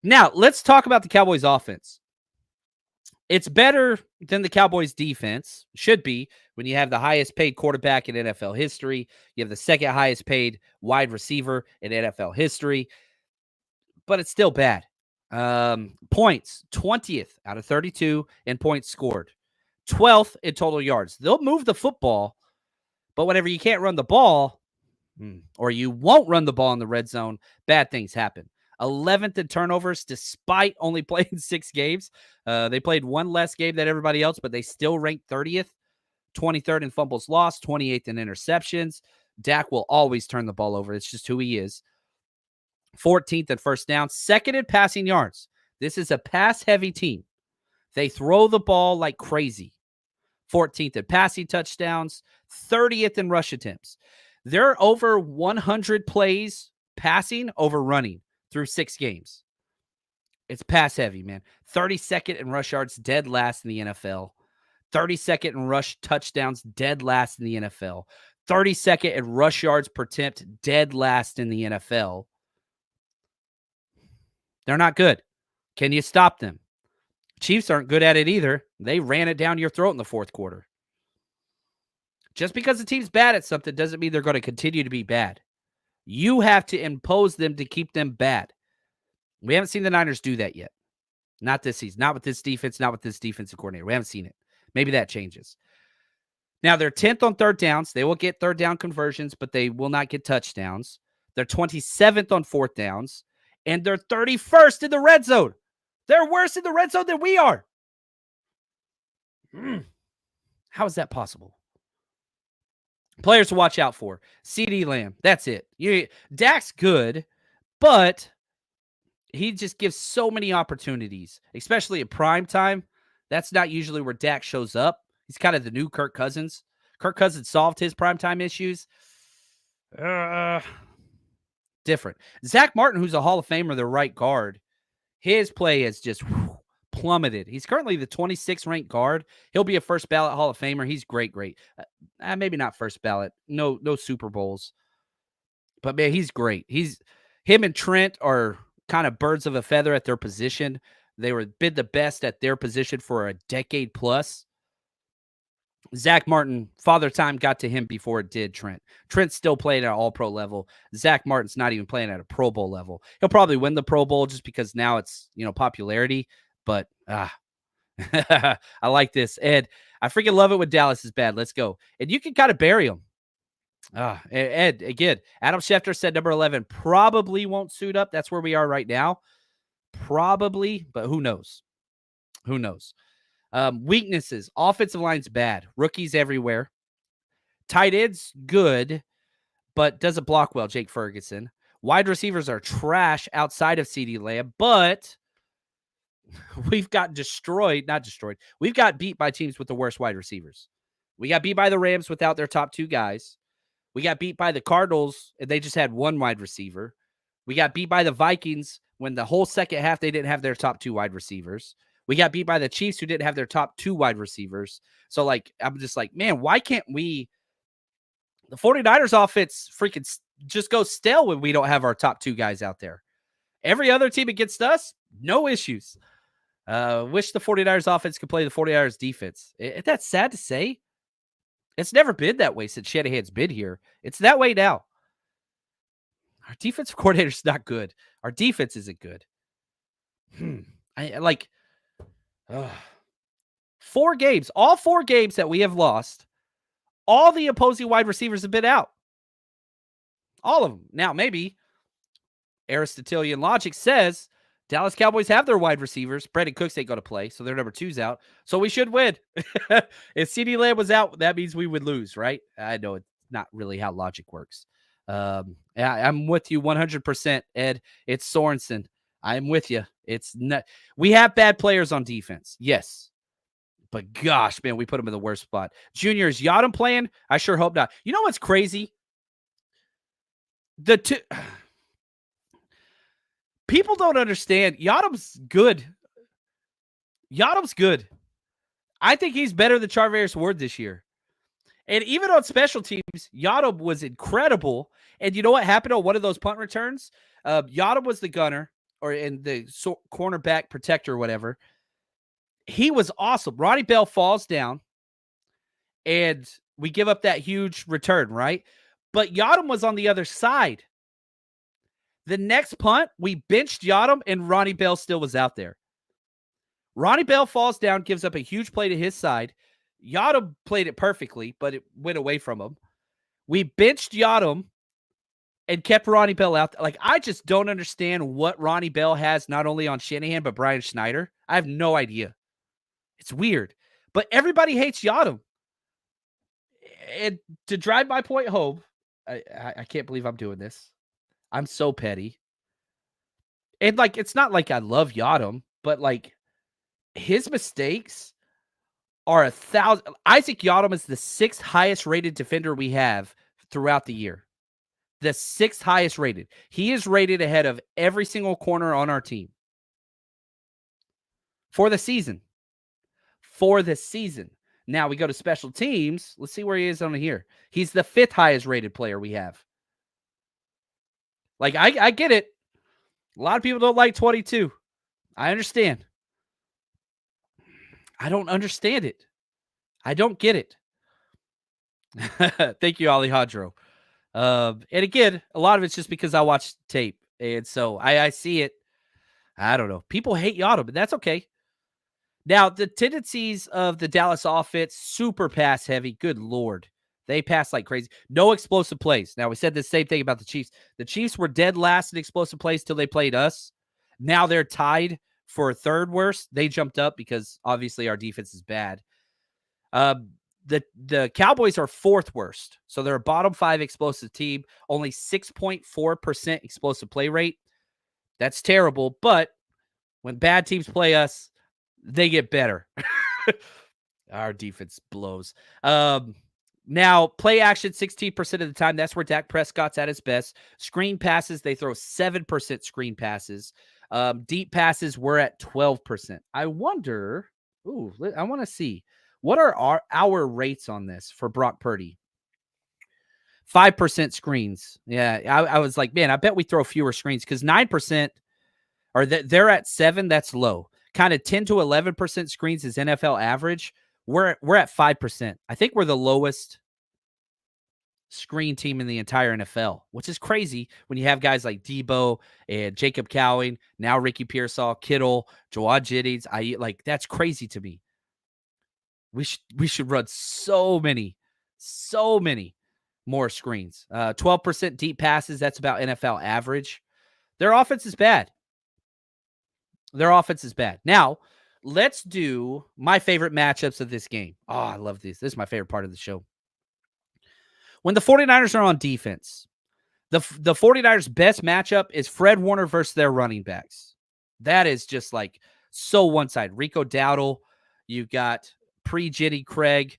Now, let's talk about the Cowboys offense. It's better than the Cowboys defense. Should be when you have the highest paid quarterback in NFL history. You have the second highest paid wide receiver in NFL history. But it's still bad. Points, 20th out of 32 in points scored. 12th in total yards. They'll move the football, but whenever you can't run the ball, or you won't run the ball in the red zone, bad things happen. 11th in turnovers, despite only playing 6 games. They played one less game than everybody else, but they still ranked 30th. 23rd in fumbles lost, 28th in interceptions. Dak will always turn the ball over. It's just who he is. 14th in first down, 2nd in passing yards. This is a pass-heavy team. They throw the ball like crazy. 14th in passing touchdowns, 30th in rush attempts. They're over 100 plays passing over running through 6 games. It's pass heavy, man. 32nd in rush yards, dead last in the NFL. 32nd in rush touchdowns, dead last in the NFL. 32nd in rush yards per attempt, dead last in the NFL. They're not good. Can you stop them? Chiefs aren't good at it either. They ran it down your throat in the fourth quarter. Just because the team's bad at something doesn't mean they're going to continue to be bad. You have to impose them to keep them bad. We haven't seen the Niners do that yet. Not this season. Not with this defense. Not with this defensive coordinator. We haven't seen it. Maybe that changes. Now, they're 10th on third downs. They will get third down conversions, but they will not get touchdowns. They're 27th on fourth downs, and they're 31st in the red zone. They're worse in the red zone than we are. How is that possible? Players to watch out for. CeeDee Lamb. That's it. Dak's good, but he just gives so many opportunities, especially at prime time. That's not usually where Dak shows up. He's kind of the new Kirk Cousins. Kirk Cousins solved his primetime issues. Different. Zach Martin, who's a Hall of Famer, the right guard, his play has just plummeted. He's currently the 26th ranked guard. He'll be a first ballot Hall of Famer. He's great. Maybe not first ballot. No Super Bowls. But man, he's great. Him and Trent are kind of birds of a feather at their position. They were been the best at their position for a decade plus. Zach Martin, Father Time got to him before it did Trent. Trent's still playing at all-pro level. Zach Martin's not even playing at a Pro Bowl level. He'll probably win the Pro Bowl just because now it's, popularity. But I like this. Ed, I freaking love it when Dallas is bad. Let's go. And you can kind of bury him. Ed, again, Adam Schefter said number 11 probably won't suit up. That's where we are right now. Probably, but who knows? Who knows? Weaknesses. Offensive line's bad. Rookies everywhere. Tight ends, good, but doesn't block well, Jake Ferguson. Wide receivers are trash outside of CeeDee Lamb, but we've got We've got beat by teams with the worst wide receivers. We got beat by the Rams without their top 2 guys. We got beat by the Cardinals, and they just had 1 wide receiver. We got beat by the Vikings when the whole second half they didn't have their top 2 wide receivers. We got beat by the Chiefs who didn't have their top 2 wide receivers. So, I'm just like, man, why can't we – the 49ers offense freaking just goes stale when we don't have our top 2 guys out there. Every other team against us, no issues. Wish the 49ers offense could play the 49ers defense. Isn't that sad to say? It's never been that way since Shanahan's been here. It's that way now. Our defensive coordinator's not good. Our defense isn't good. Ugh. 4 games, all 4 games that we have lost, all the opposing wide receivers have been out. All of them. Now, maybe Aristotelian logic says Dallas Cowboys have their wide receivers. Brandon Cooks ain't going to play, so their number 2's out. So we should win. If CeeDee Lamb was out, that means we would lose, right? I know it's not really how logic works. I'm with you 100%, Ed. It's Sorensen. I'm with you. It's not. We have bad players on defense. Yes. But gosh, man, we put him in the worst spot. Junior, is Yadam playing? I sure hope not. You know what's crazy? People don't understand. Yadam's good. Yadam's good. I think he's better than Charvarius Ward this year. And even on special teams, Yadam was incredible. And you know what happened on one of those punt returns? Yadam was the gunner, or in the cornerback protector or whatever. He was awesome. Ronnie Bell falls down, and we give up that huge return, right? But Yadam was on the other side. The next punt, we benched Yadam, and Ronnie Bell still was out there. Ronnie Bell falls down, gives up a huge play to his side. Yadam played it perfectly, but it went away from him. We benched Yadam and kept Ronnie Bell out. Like, I just don't understand what Ronnie Bell has, not only on Shanahan, but Brian Schneider. I have no idea. It's weird. But everybody hates Yadam. And to drive my point home, I can't believe I'm doing this. I'm so petty. And, like, it's not like I love Yadam, but, like, his mistakes are 1,000. Isaac Yadam is the 6th highest rated defender we have throughout the year. The 6th highest rated. He is rated ahead of every single corner on our team. For the season. Now we go to special teams. Let's see where he is on here. He's the 5th highest rated player we have. Like, I get it. A lot of people don't like 22. I understand. I don't understand it. I don't get it. Thank you, Alejandro. And again, a lot of it's just because I watch tape. And so I see it. I don't know. People hate Yadam, but that's okay. Now, the tendencies of the Dallas offense, super pass heavy. Good Lord. They pass like crazy. No explosive plays. Now, we said the same thing about the Chiefs. The Chiefs were dead last in explosive plays till they played us. Now they're tied for 3rd worst. They jumped up because obviously our defense is bad. The Cowboys are 4th worst. So they're a bottom 5 explosive team. Only 6.4% explosive play rate. That's terrible. But when bad teams play us, they get better. Our defense blows. Now, play action 16% of the time. That's where Dak Prescott's at his best. Screen passes, they throw 7% screen passes. Deep passes, we're at 12%. I wonder, I want to see. What are our rates on this for Brock Purdy? 5% screens. Yeah, I was like, man, I bet we throw fewer screens because 9%, or they're at 7. That's low. Kind of 10 to 11% screens is NFL average. We're at 5%. I think we're the lowest screen team in the entire NFL, which is crazy when you have guys like Debo and Jacob Cowing, now Ricky Pearsall, Kittle, Jawad Jennings. That's crazy to me. We should run so many more screens. 12% deep passes. That's about NFL average. Their offense is bad. Now, let's do my favorite matchups of this game. Oh, I love these. This is my favorite part of the show. When the 49ers are on defense, the 49ers' best matchup is Fred Warner versus their running backs. That is just like so one-sided. Rico Dowdle, you've got pre-Jenny Craig,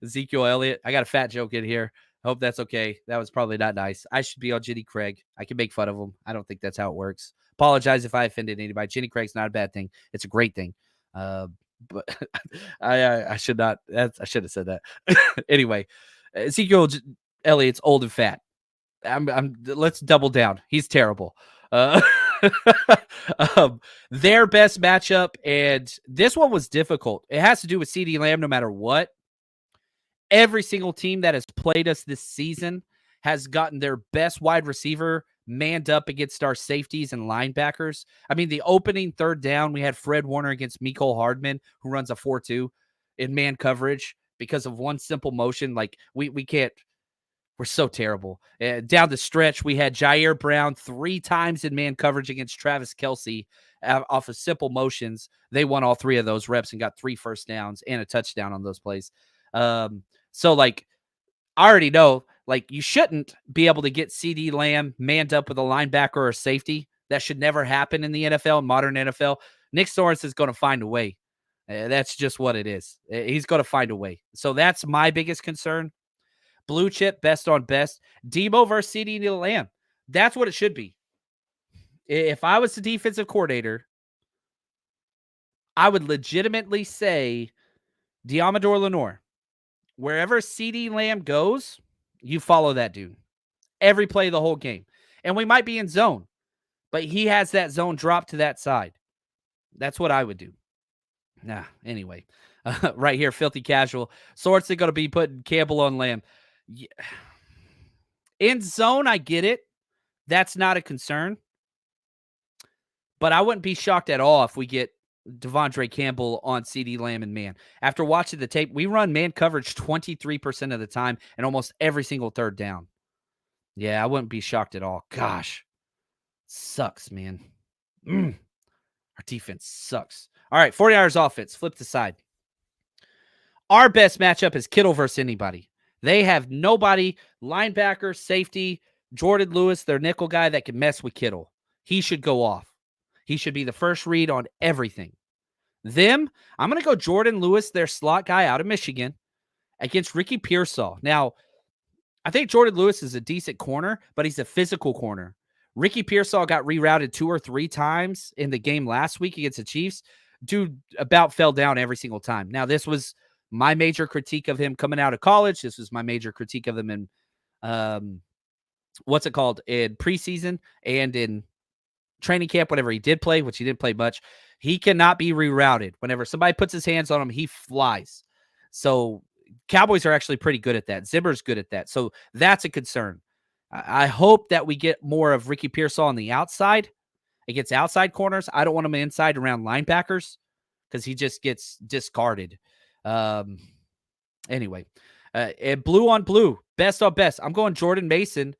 Ezekiel Elliott. I got a fat joke in here. I hope that's okay. That was probably not nice. I should be on Jenny Craig. I can make fun of him. I don't think that's how it works. Apologize if I offended anybody. Jenny Craig's not a bad thing. It's a great thing. But I should not. I should have said that. Anyway, Ezekiel Elliott's old and fat. Let's double down. He's terrible. Their best matchup, and this one was difficult. It has to do with CeeDee Lamb no matter what. Every single team that has played us this season has gotten their best wide receiver manned up against our safeties and linebackers. I mean, the opening third down, we had Fred Warner against Mecole Hardman, who runs a 4-2 in man coverage because of one simple motion. Like, we can't. We're so terrible. Down the stretch, we had Jair Brown 3 times in man coverage against Travis Kelce off of simple motions. They won all 3 of those reps and got 3 first downs and a touchdown on those plays. So, like, I already know, like, you shouldn't be able to get CeeDee Lamb manned up with a linebacker or a safety. That should never happen in the NFL, modern NFL. Nick Sorensen is going to find a way. That's just what it is. He's going to find a way. So that's my biggest concern. Blue chip, best on best. Debo versus CeeDee Lamb. That's what it should be. If I was the defensive coordinator, I would legitimately say Diamador Lenore, wherever CeeDee Lamb goes, you follow that dude. Every play, the whole game. And we might be in zone, but he has that zone drop to that side. That's what I would do. Anyway. Right here, Filthy Casual. Sorts are going to be putting Campbell on Lamb. Yeah. In zone, I get it. That's not a concern. But I wouldn't be shocked at all if we get Devondre Campbell on CeeDee Lamb and man. After watching the tape, we run man coverage 23% of the time and almost every single third down. Yeah, I wouldn't be shocked at all. Gosh. Sucks, man. Our defense sucks. All right, 49ers offense. Flip the side. Our best matchup is Kittle versus anybody. They have nobody, linebacker, safety, Jordan Lewis, their nickel guy that can mess with Kittle. He should go off. He should be the first read on everything. I'm going to go Jordan Lewis, their slot guy out of Michigan, against Ricky Pearsall. Now, I think Jordan Lewis is a decent corner, but he's a physical corner. Ricky Pearsall got rerouted 2 or 3 times in the game last week against the Chiefs. Dude about fell down every single time. Now, this was my major critique of him coming out of college. This was my major critique of him in, in preseason and in training camp, whenever he did play, which he didn't play much. He cannot be rerouted. Whenever somebody puts his hands on him, he flies. So Cowboys are actually pretty good at that. Zimmer's good at that. So that's a concern. I hope that we get more of Ricky Pearsall on the outside against outside corners. I don't want him inside around linebackers because he just gets discarded. Anyway, blue on blue, best on best. I'm going Jordan Mason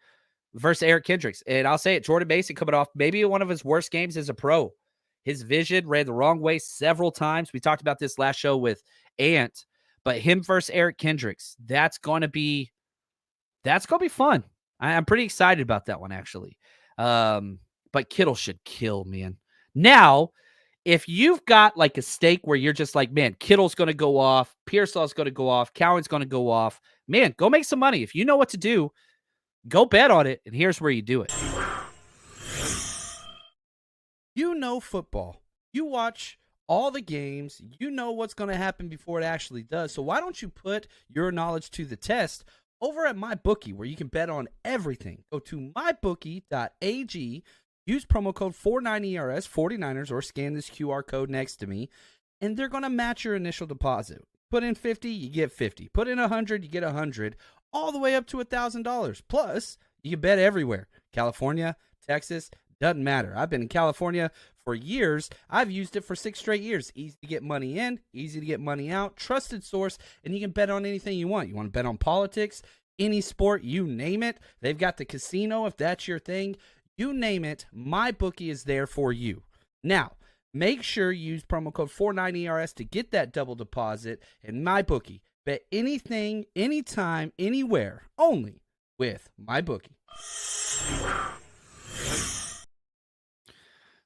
versus Eric Kendricks. And I'll say it, Jordan Mason coming off maybe one of his worst games as a pro. His vision ran the wrong way several times. We talked about this last show with Ant, but him versus Eric Kendricks, that's going to be fun. I'm pretty excited about that one, actually. But Kittle should kill, man. Now, if you've got like a stake where you're just like, man, Kittle's going to go off, Pearsall's going to go off, Cowan's going to go off, man, go make some money. If you know what to do, go bet on it, and here's where you do it. You know football. You watch all the games. You know what's going to happen before it actually does. So why don't you put your knowledge to the test over at MyBookie, where you can bet on everything. Go to mybookie.ag, use promo code 49ERS, 49ers, or scan this QR code next to me, and they're going to match your initial deposit. Put in 50, you get 50. Put in 100, you get 100, all the way up to $1,000. Plus, you can bet everywhere. California, Texas, doesn't matter. I've been in California for years. I've used it for 6 straight years. Easy to get money in, easy to get money out, trusted source, and you can bet on anything you want. You want to bet on politics, any sport, you name it. They've got the casino if that's your thing. You name it, MyBookie is there for you. Now, make sure you use promo code 49ERS to get that double deposit. And MyBookie, bet anything, anytime, anywhere, only with MyBookie.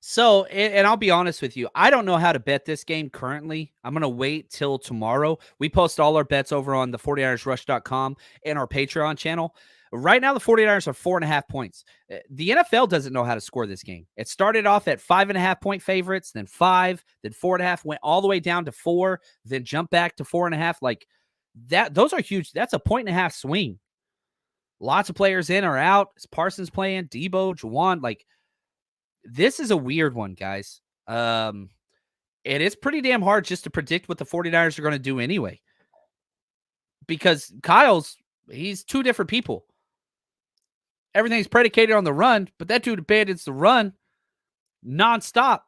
So, and I'll be honest with you, I don't know how to bet this game currently. I'm going to wait till tomorrow. We post all our bets over on the 49ersrush.com and our Patreon channel. Right now, the 49ers are 4.5 points. The NFL doesn't know how to score this game. It started off at 5.5 point favorites, then 5, then 4.5, went all the way down to 4, then jumped back to 4.5. Like that, those are huge. That's a 1.5 swing. Lots of players in or out. Is Parsons playing? Debo, Juwan, like, this is a weird one, guys. And it's pretty damn hard just to predict what the 49ers are going to do anyway. Because he's 2 different people. Everything's predicated on the run, but that dude abandons the run nonstop.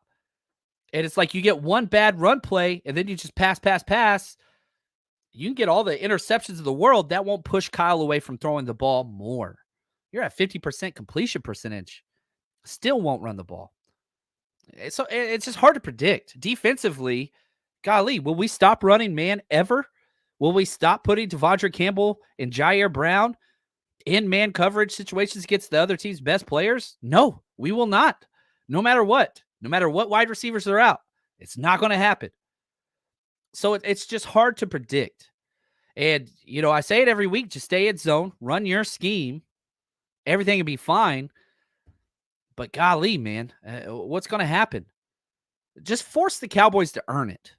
And it's like you get one bad run play, and then you just pass. You can get all the interceptions of the world. That won't push Kyle away from throwing the ball more. You're at 50% completion percentage. Still won't run the ball. So it's just hard to predict. Defensively, golly, will we stop running man ever? Will we stop putting Devondre Campbell and Jair Brown in man coverage situations against the other team's best players? No, we will not. No matter what wide receivers are out, it's not going to happen. So it's just hard to predict. And, I say it every week, just stay in zone, run your scheme. Everything will be fine. But golly, man, what's going to happen? Just force the Cowboys to earn it.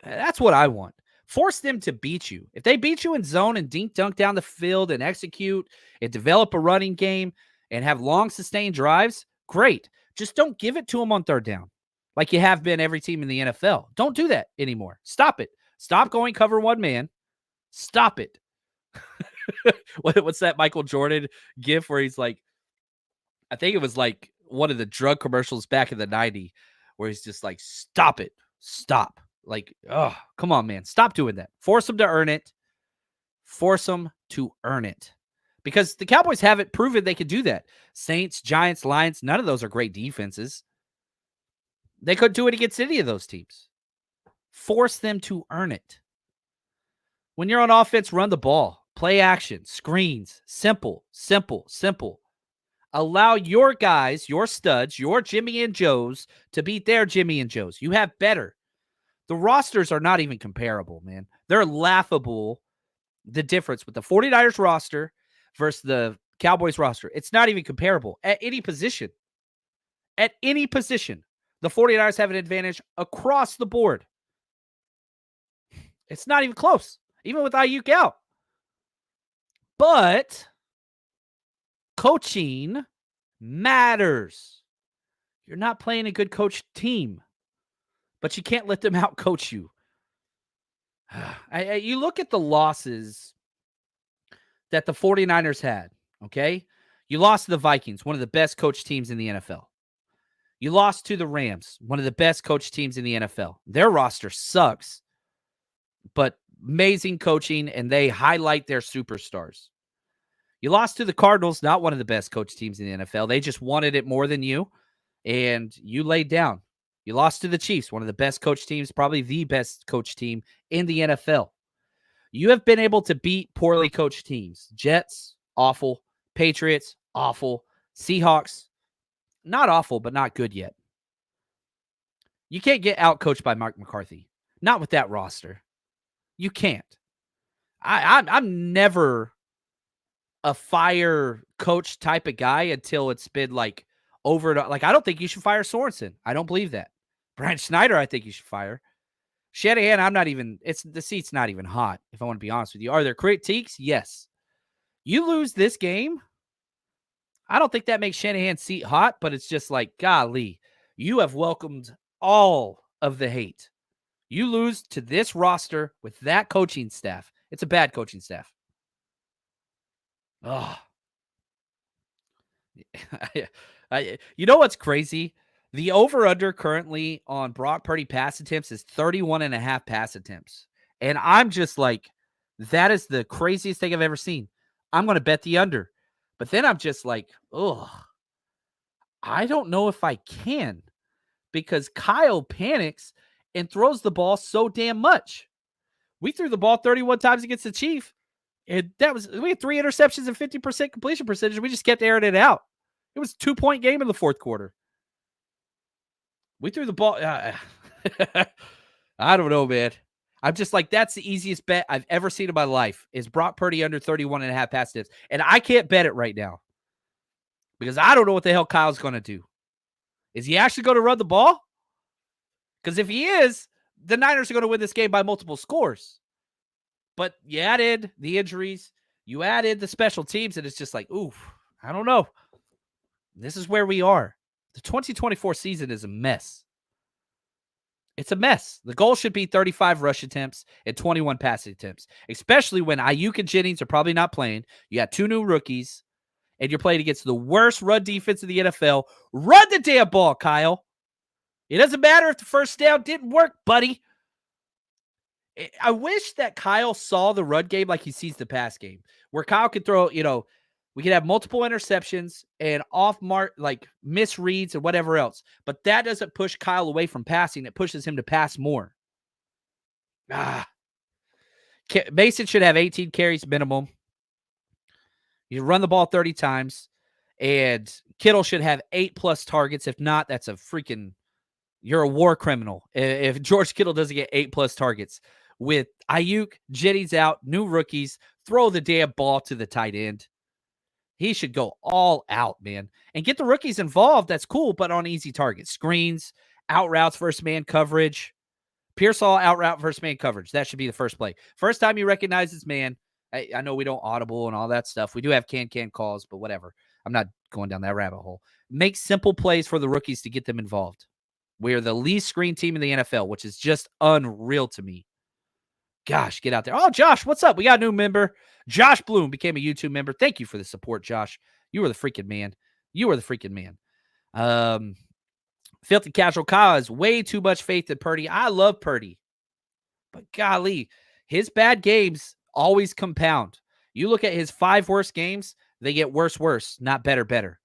That's what I want. Force them to beat you. If they beat you in zone and dink-dunk down the field and execute and develop a running game and have long, sustained drives, great. Just don't give it to them on third down like you have been every team in the NFL. Don't do that anymore. Stop it. Stop going cover one man. Stop it. What's that Michael Jordan gif where he's like, I think it was like one of the drug commercials back in the 90s where he's just like, stop it. Stop. Like, oh, come on, man. Stop doing that. Force them to earn it. Force them to earn it. Because the Cowboys haven't proven they could do that. Saints, Giants, Lions, none of those are great defenses. They couldn't do it against any of those teams. Force them to earn it. When you're on offense, run the ball. Play action. Screens. Simple. Allow your guys, your studs, your Jimmy and Joes to beat their Jimmy and Joes. You have better. The rosters are not even comparable, man. They're laughable, the difference with the 49ers roster versus the Cowboys roster. It's not even comparable at any position. At any position, the 49ers have an advantage across the board. It's not even close, even with Ayuk out. But coaching matters. You're not playing a good coach team, but you can't let them out-coach you. You look at the losses that the 49ers had, okay? You lost to the Vikings, one of the best coach teams in the NFL. You lost to the Rams, one of the best coach teams in the NFL. Their roster sucks, but amazing coaching, and they highlight their superstars. You lost to the Cardinals, not one of the best coach teams in the NFL. They just wanted it more than you, and you laid down. You lost to the Chiefs, one of the best coach teams, probably the best coach team in the NFL. You have been able to beat poorly coached teams. Jets, awful. Patriots, awful. Seahawks, not awful, but not good yet. You can't get out-coached by Mike McCarthy. Not with that roster. You can't. I'm never a fire coach type of guy until it's been like over. Like, I don't think you should fire Sorensen. I don't believe that. Brian Schneider, I think you should fire. Shanahan, the seat's not even hot, if I want to be honest with you. Are there critiques? Yes. You lose this game, I don't think that makes Shanahan's seat hot, but it's just like, golly, you have welcomed all of the hate. You lose to this roster with that coaching staff. It's a bad coaching staff. Oh. You know what's crazy? The over-under currently on Brock Purdy pass attempts is 31.5 pass attempts. And I'm just like, that is the craziest thing I've ever seen. I'm going to bet the under. But then I'm just like, I don't know if I can. Because Kyle panics and throws the ball so damn much. We threw the ball 31 times against the Chiefs. And we had 3 interceptions and 50% completion percentage. We just kept airing it out. It was a 2-point game in the fourth quarter. We threw the ball. I don't know, man. I'm just like, that's the easiest bet I've ever seen in my life is Brock Purdy under 31.5 pass attempts. And I can't bet it right now because I don't know what the hell Kyle's going to do. Is he actually going to run the ball? Because if he is, the Niners are going to win this game by multiple scores. But you added the injuries. You added the special teams, and it's just like, oof, I don't know. This is where we are. The 2024 season is a mess. It's a mess. The goal should be 35 rush attempts and 21 passing attempts, especially when Ayuk and Jennings are probably not playing. You got 2 new rookies, and you're playing against the worst run defense in the NFL. Run the damn ball, Kyle. It doesn't matter if the first down didn't work, buddy. I wish that Kyle saw the run game like he sees the pass game, where Kyle could throw, we could have multiple interceptions and off-mark, like misreads and whatever else. But that doesn't push Kyle away from passing. It pushes him to pass more. Mason should have 18 carries minimum. You run the ball 30 times. And Kittle should have 8+ targets. If not, that's you're a war criminal. If George Kittle doesn't get 8+ targets. With Ayuk, Jennings out, new rookies, throw the damn ball to the tight end. He should go all out, man. And get the rookies involved. That's cool, but on easy targets. Screens, out routes, first man coverage. Pearsall out route, first man coverage. That should be the first play. First time you recognize his man. I know we don't audible and all that stuff. We do have can calls, but whatever. I'm not going down that rabbit hole. Make simple plays for the rookies to get them involved. We are the least screen team in the NFL, which is just unreal to me. Gosh, get out there. Oh, Josh, what's up? We got a new member. Josh Bloom became a YouTube member. Thank you for the support, Josh. You are the freaking man. You are the freaking man. Filthy Casual Kyle has way too much faith in Purdy. I love Purdy. But golly, his bad games always compound. You look at his 5 worst games, they get worse, not better.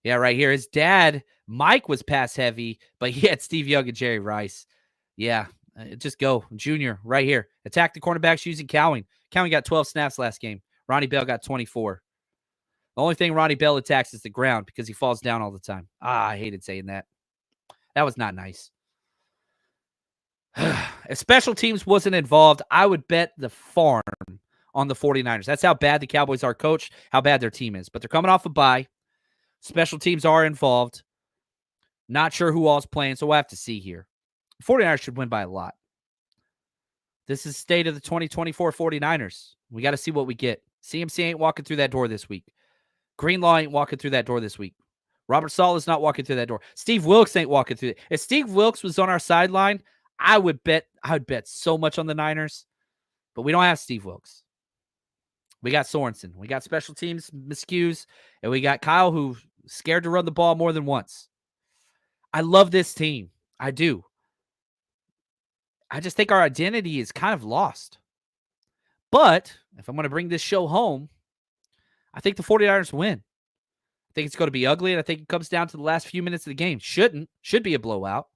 Yeah, right here. His dad, Mike, was pass heavy, but he had Steve Young and Jerry Rice. Yeah, just go. Junior, right here. Attack the cornerbacks using Cowing. Cowing got 12 snaps last game. Ronnie Bell got 24. The only thing Ronnie Bell attacks is the ground because he falls down all the time. I hated saying that. That was not nice. If special teams wasn't involved, I would bet the farm on the 49ers. That's how bad the Cowboys are coached, how bad their team is. But they're coming off a bye. Special teams are involved. Not sure who all's playing, so we'll have to see here. 49ers should win by a lot. This is state of the 2024 49ers. We got to see what we get. CMC ain't walking through that door this week. Greenlaw ain't walking through that door this week. Robert Saleh is not walking through that door. Steve Wilkes ain't walking through it. If Steve Wilkes was on our sideline, I would bet so much on the Niners. But we don't have Steve Wilkes. We got Sorensen. We got special teams, miscues, and we got Kyle, who's scared to run the ball more than once. I love this team. I do. I just think our identity is kind of lost. But if I'm going to bring this show home, I think the 49ers win. I think it's going to be ugly, and I think it comes down to the last few minutes of the game. Should be a blowout.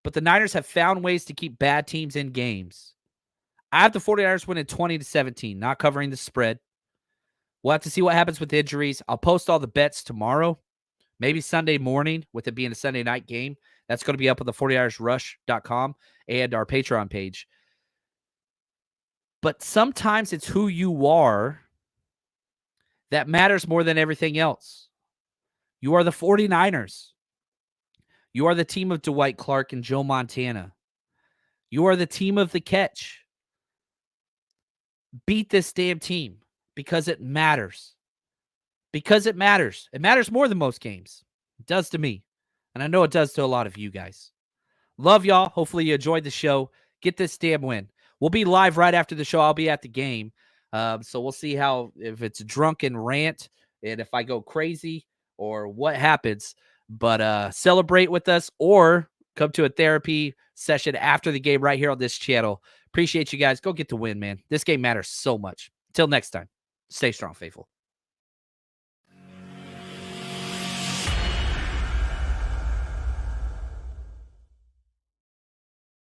But the Niners have found ways to keep bad teams in games. I have the 49ers winning 20-17, not covering the spread. We'll have to see what happens with injuries. I'll post all the bets tomorrow, maybe Sunday morning, with it being a Sunday night game. That's going to be up on the 49ersrush.com and our Patreon page. But sometimes it's who you are that matters more than everything else. You are the 49ers. You are the team of Dwight Clark and Joe Montana. You are the team of the catch. Beat this damn team because it matters. Because it matters. It matters more than most games. It does to me. And I know it does to a lot of you guys. Love y'all. Hopefully you enjoyed the show. Get this damn win. We'll be live right after the show. I'll be at the game. So we'll see if it's a drunken rant and if I go crazy or what happens. But celebrate with us or come to a therapy session after the game right here on this channel. Appreciate you guys. Go get the win, man. This game matters so much. Until next time, stay strong, faithful.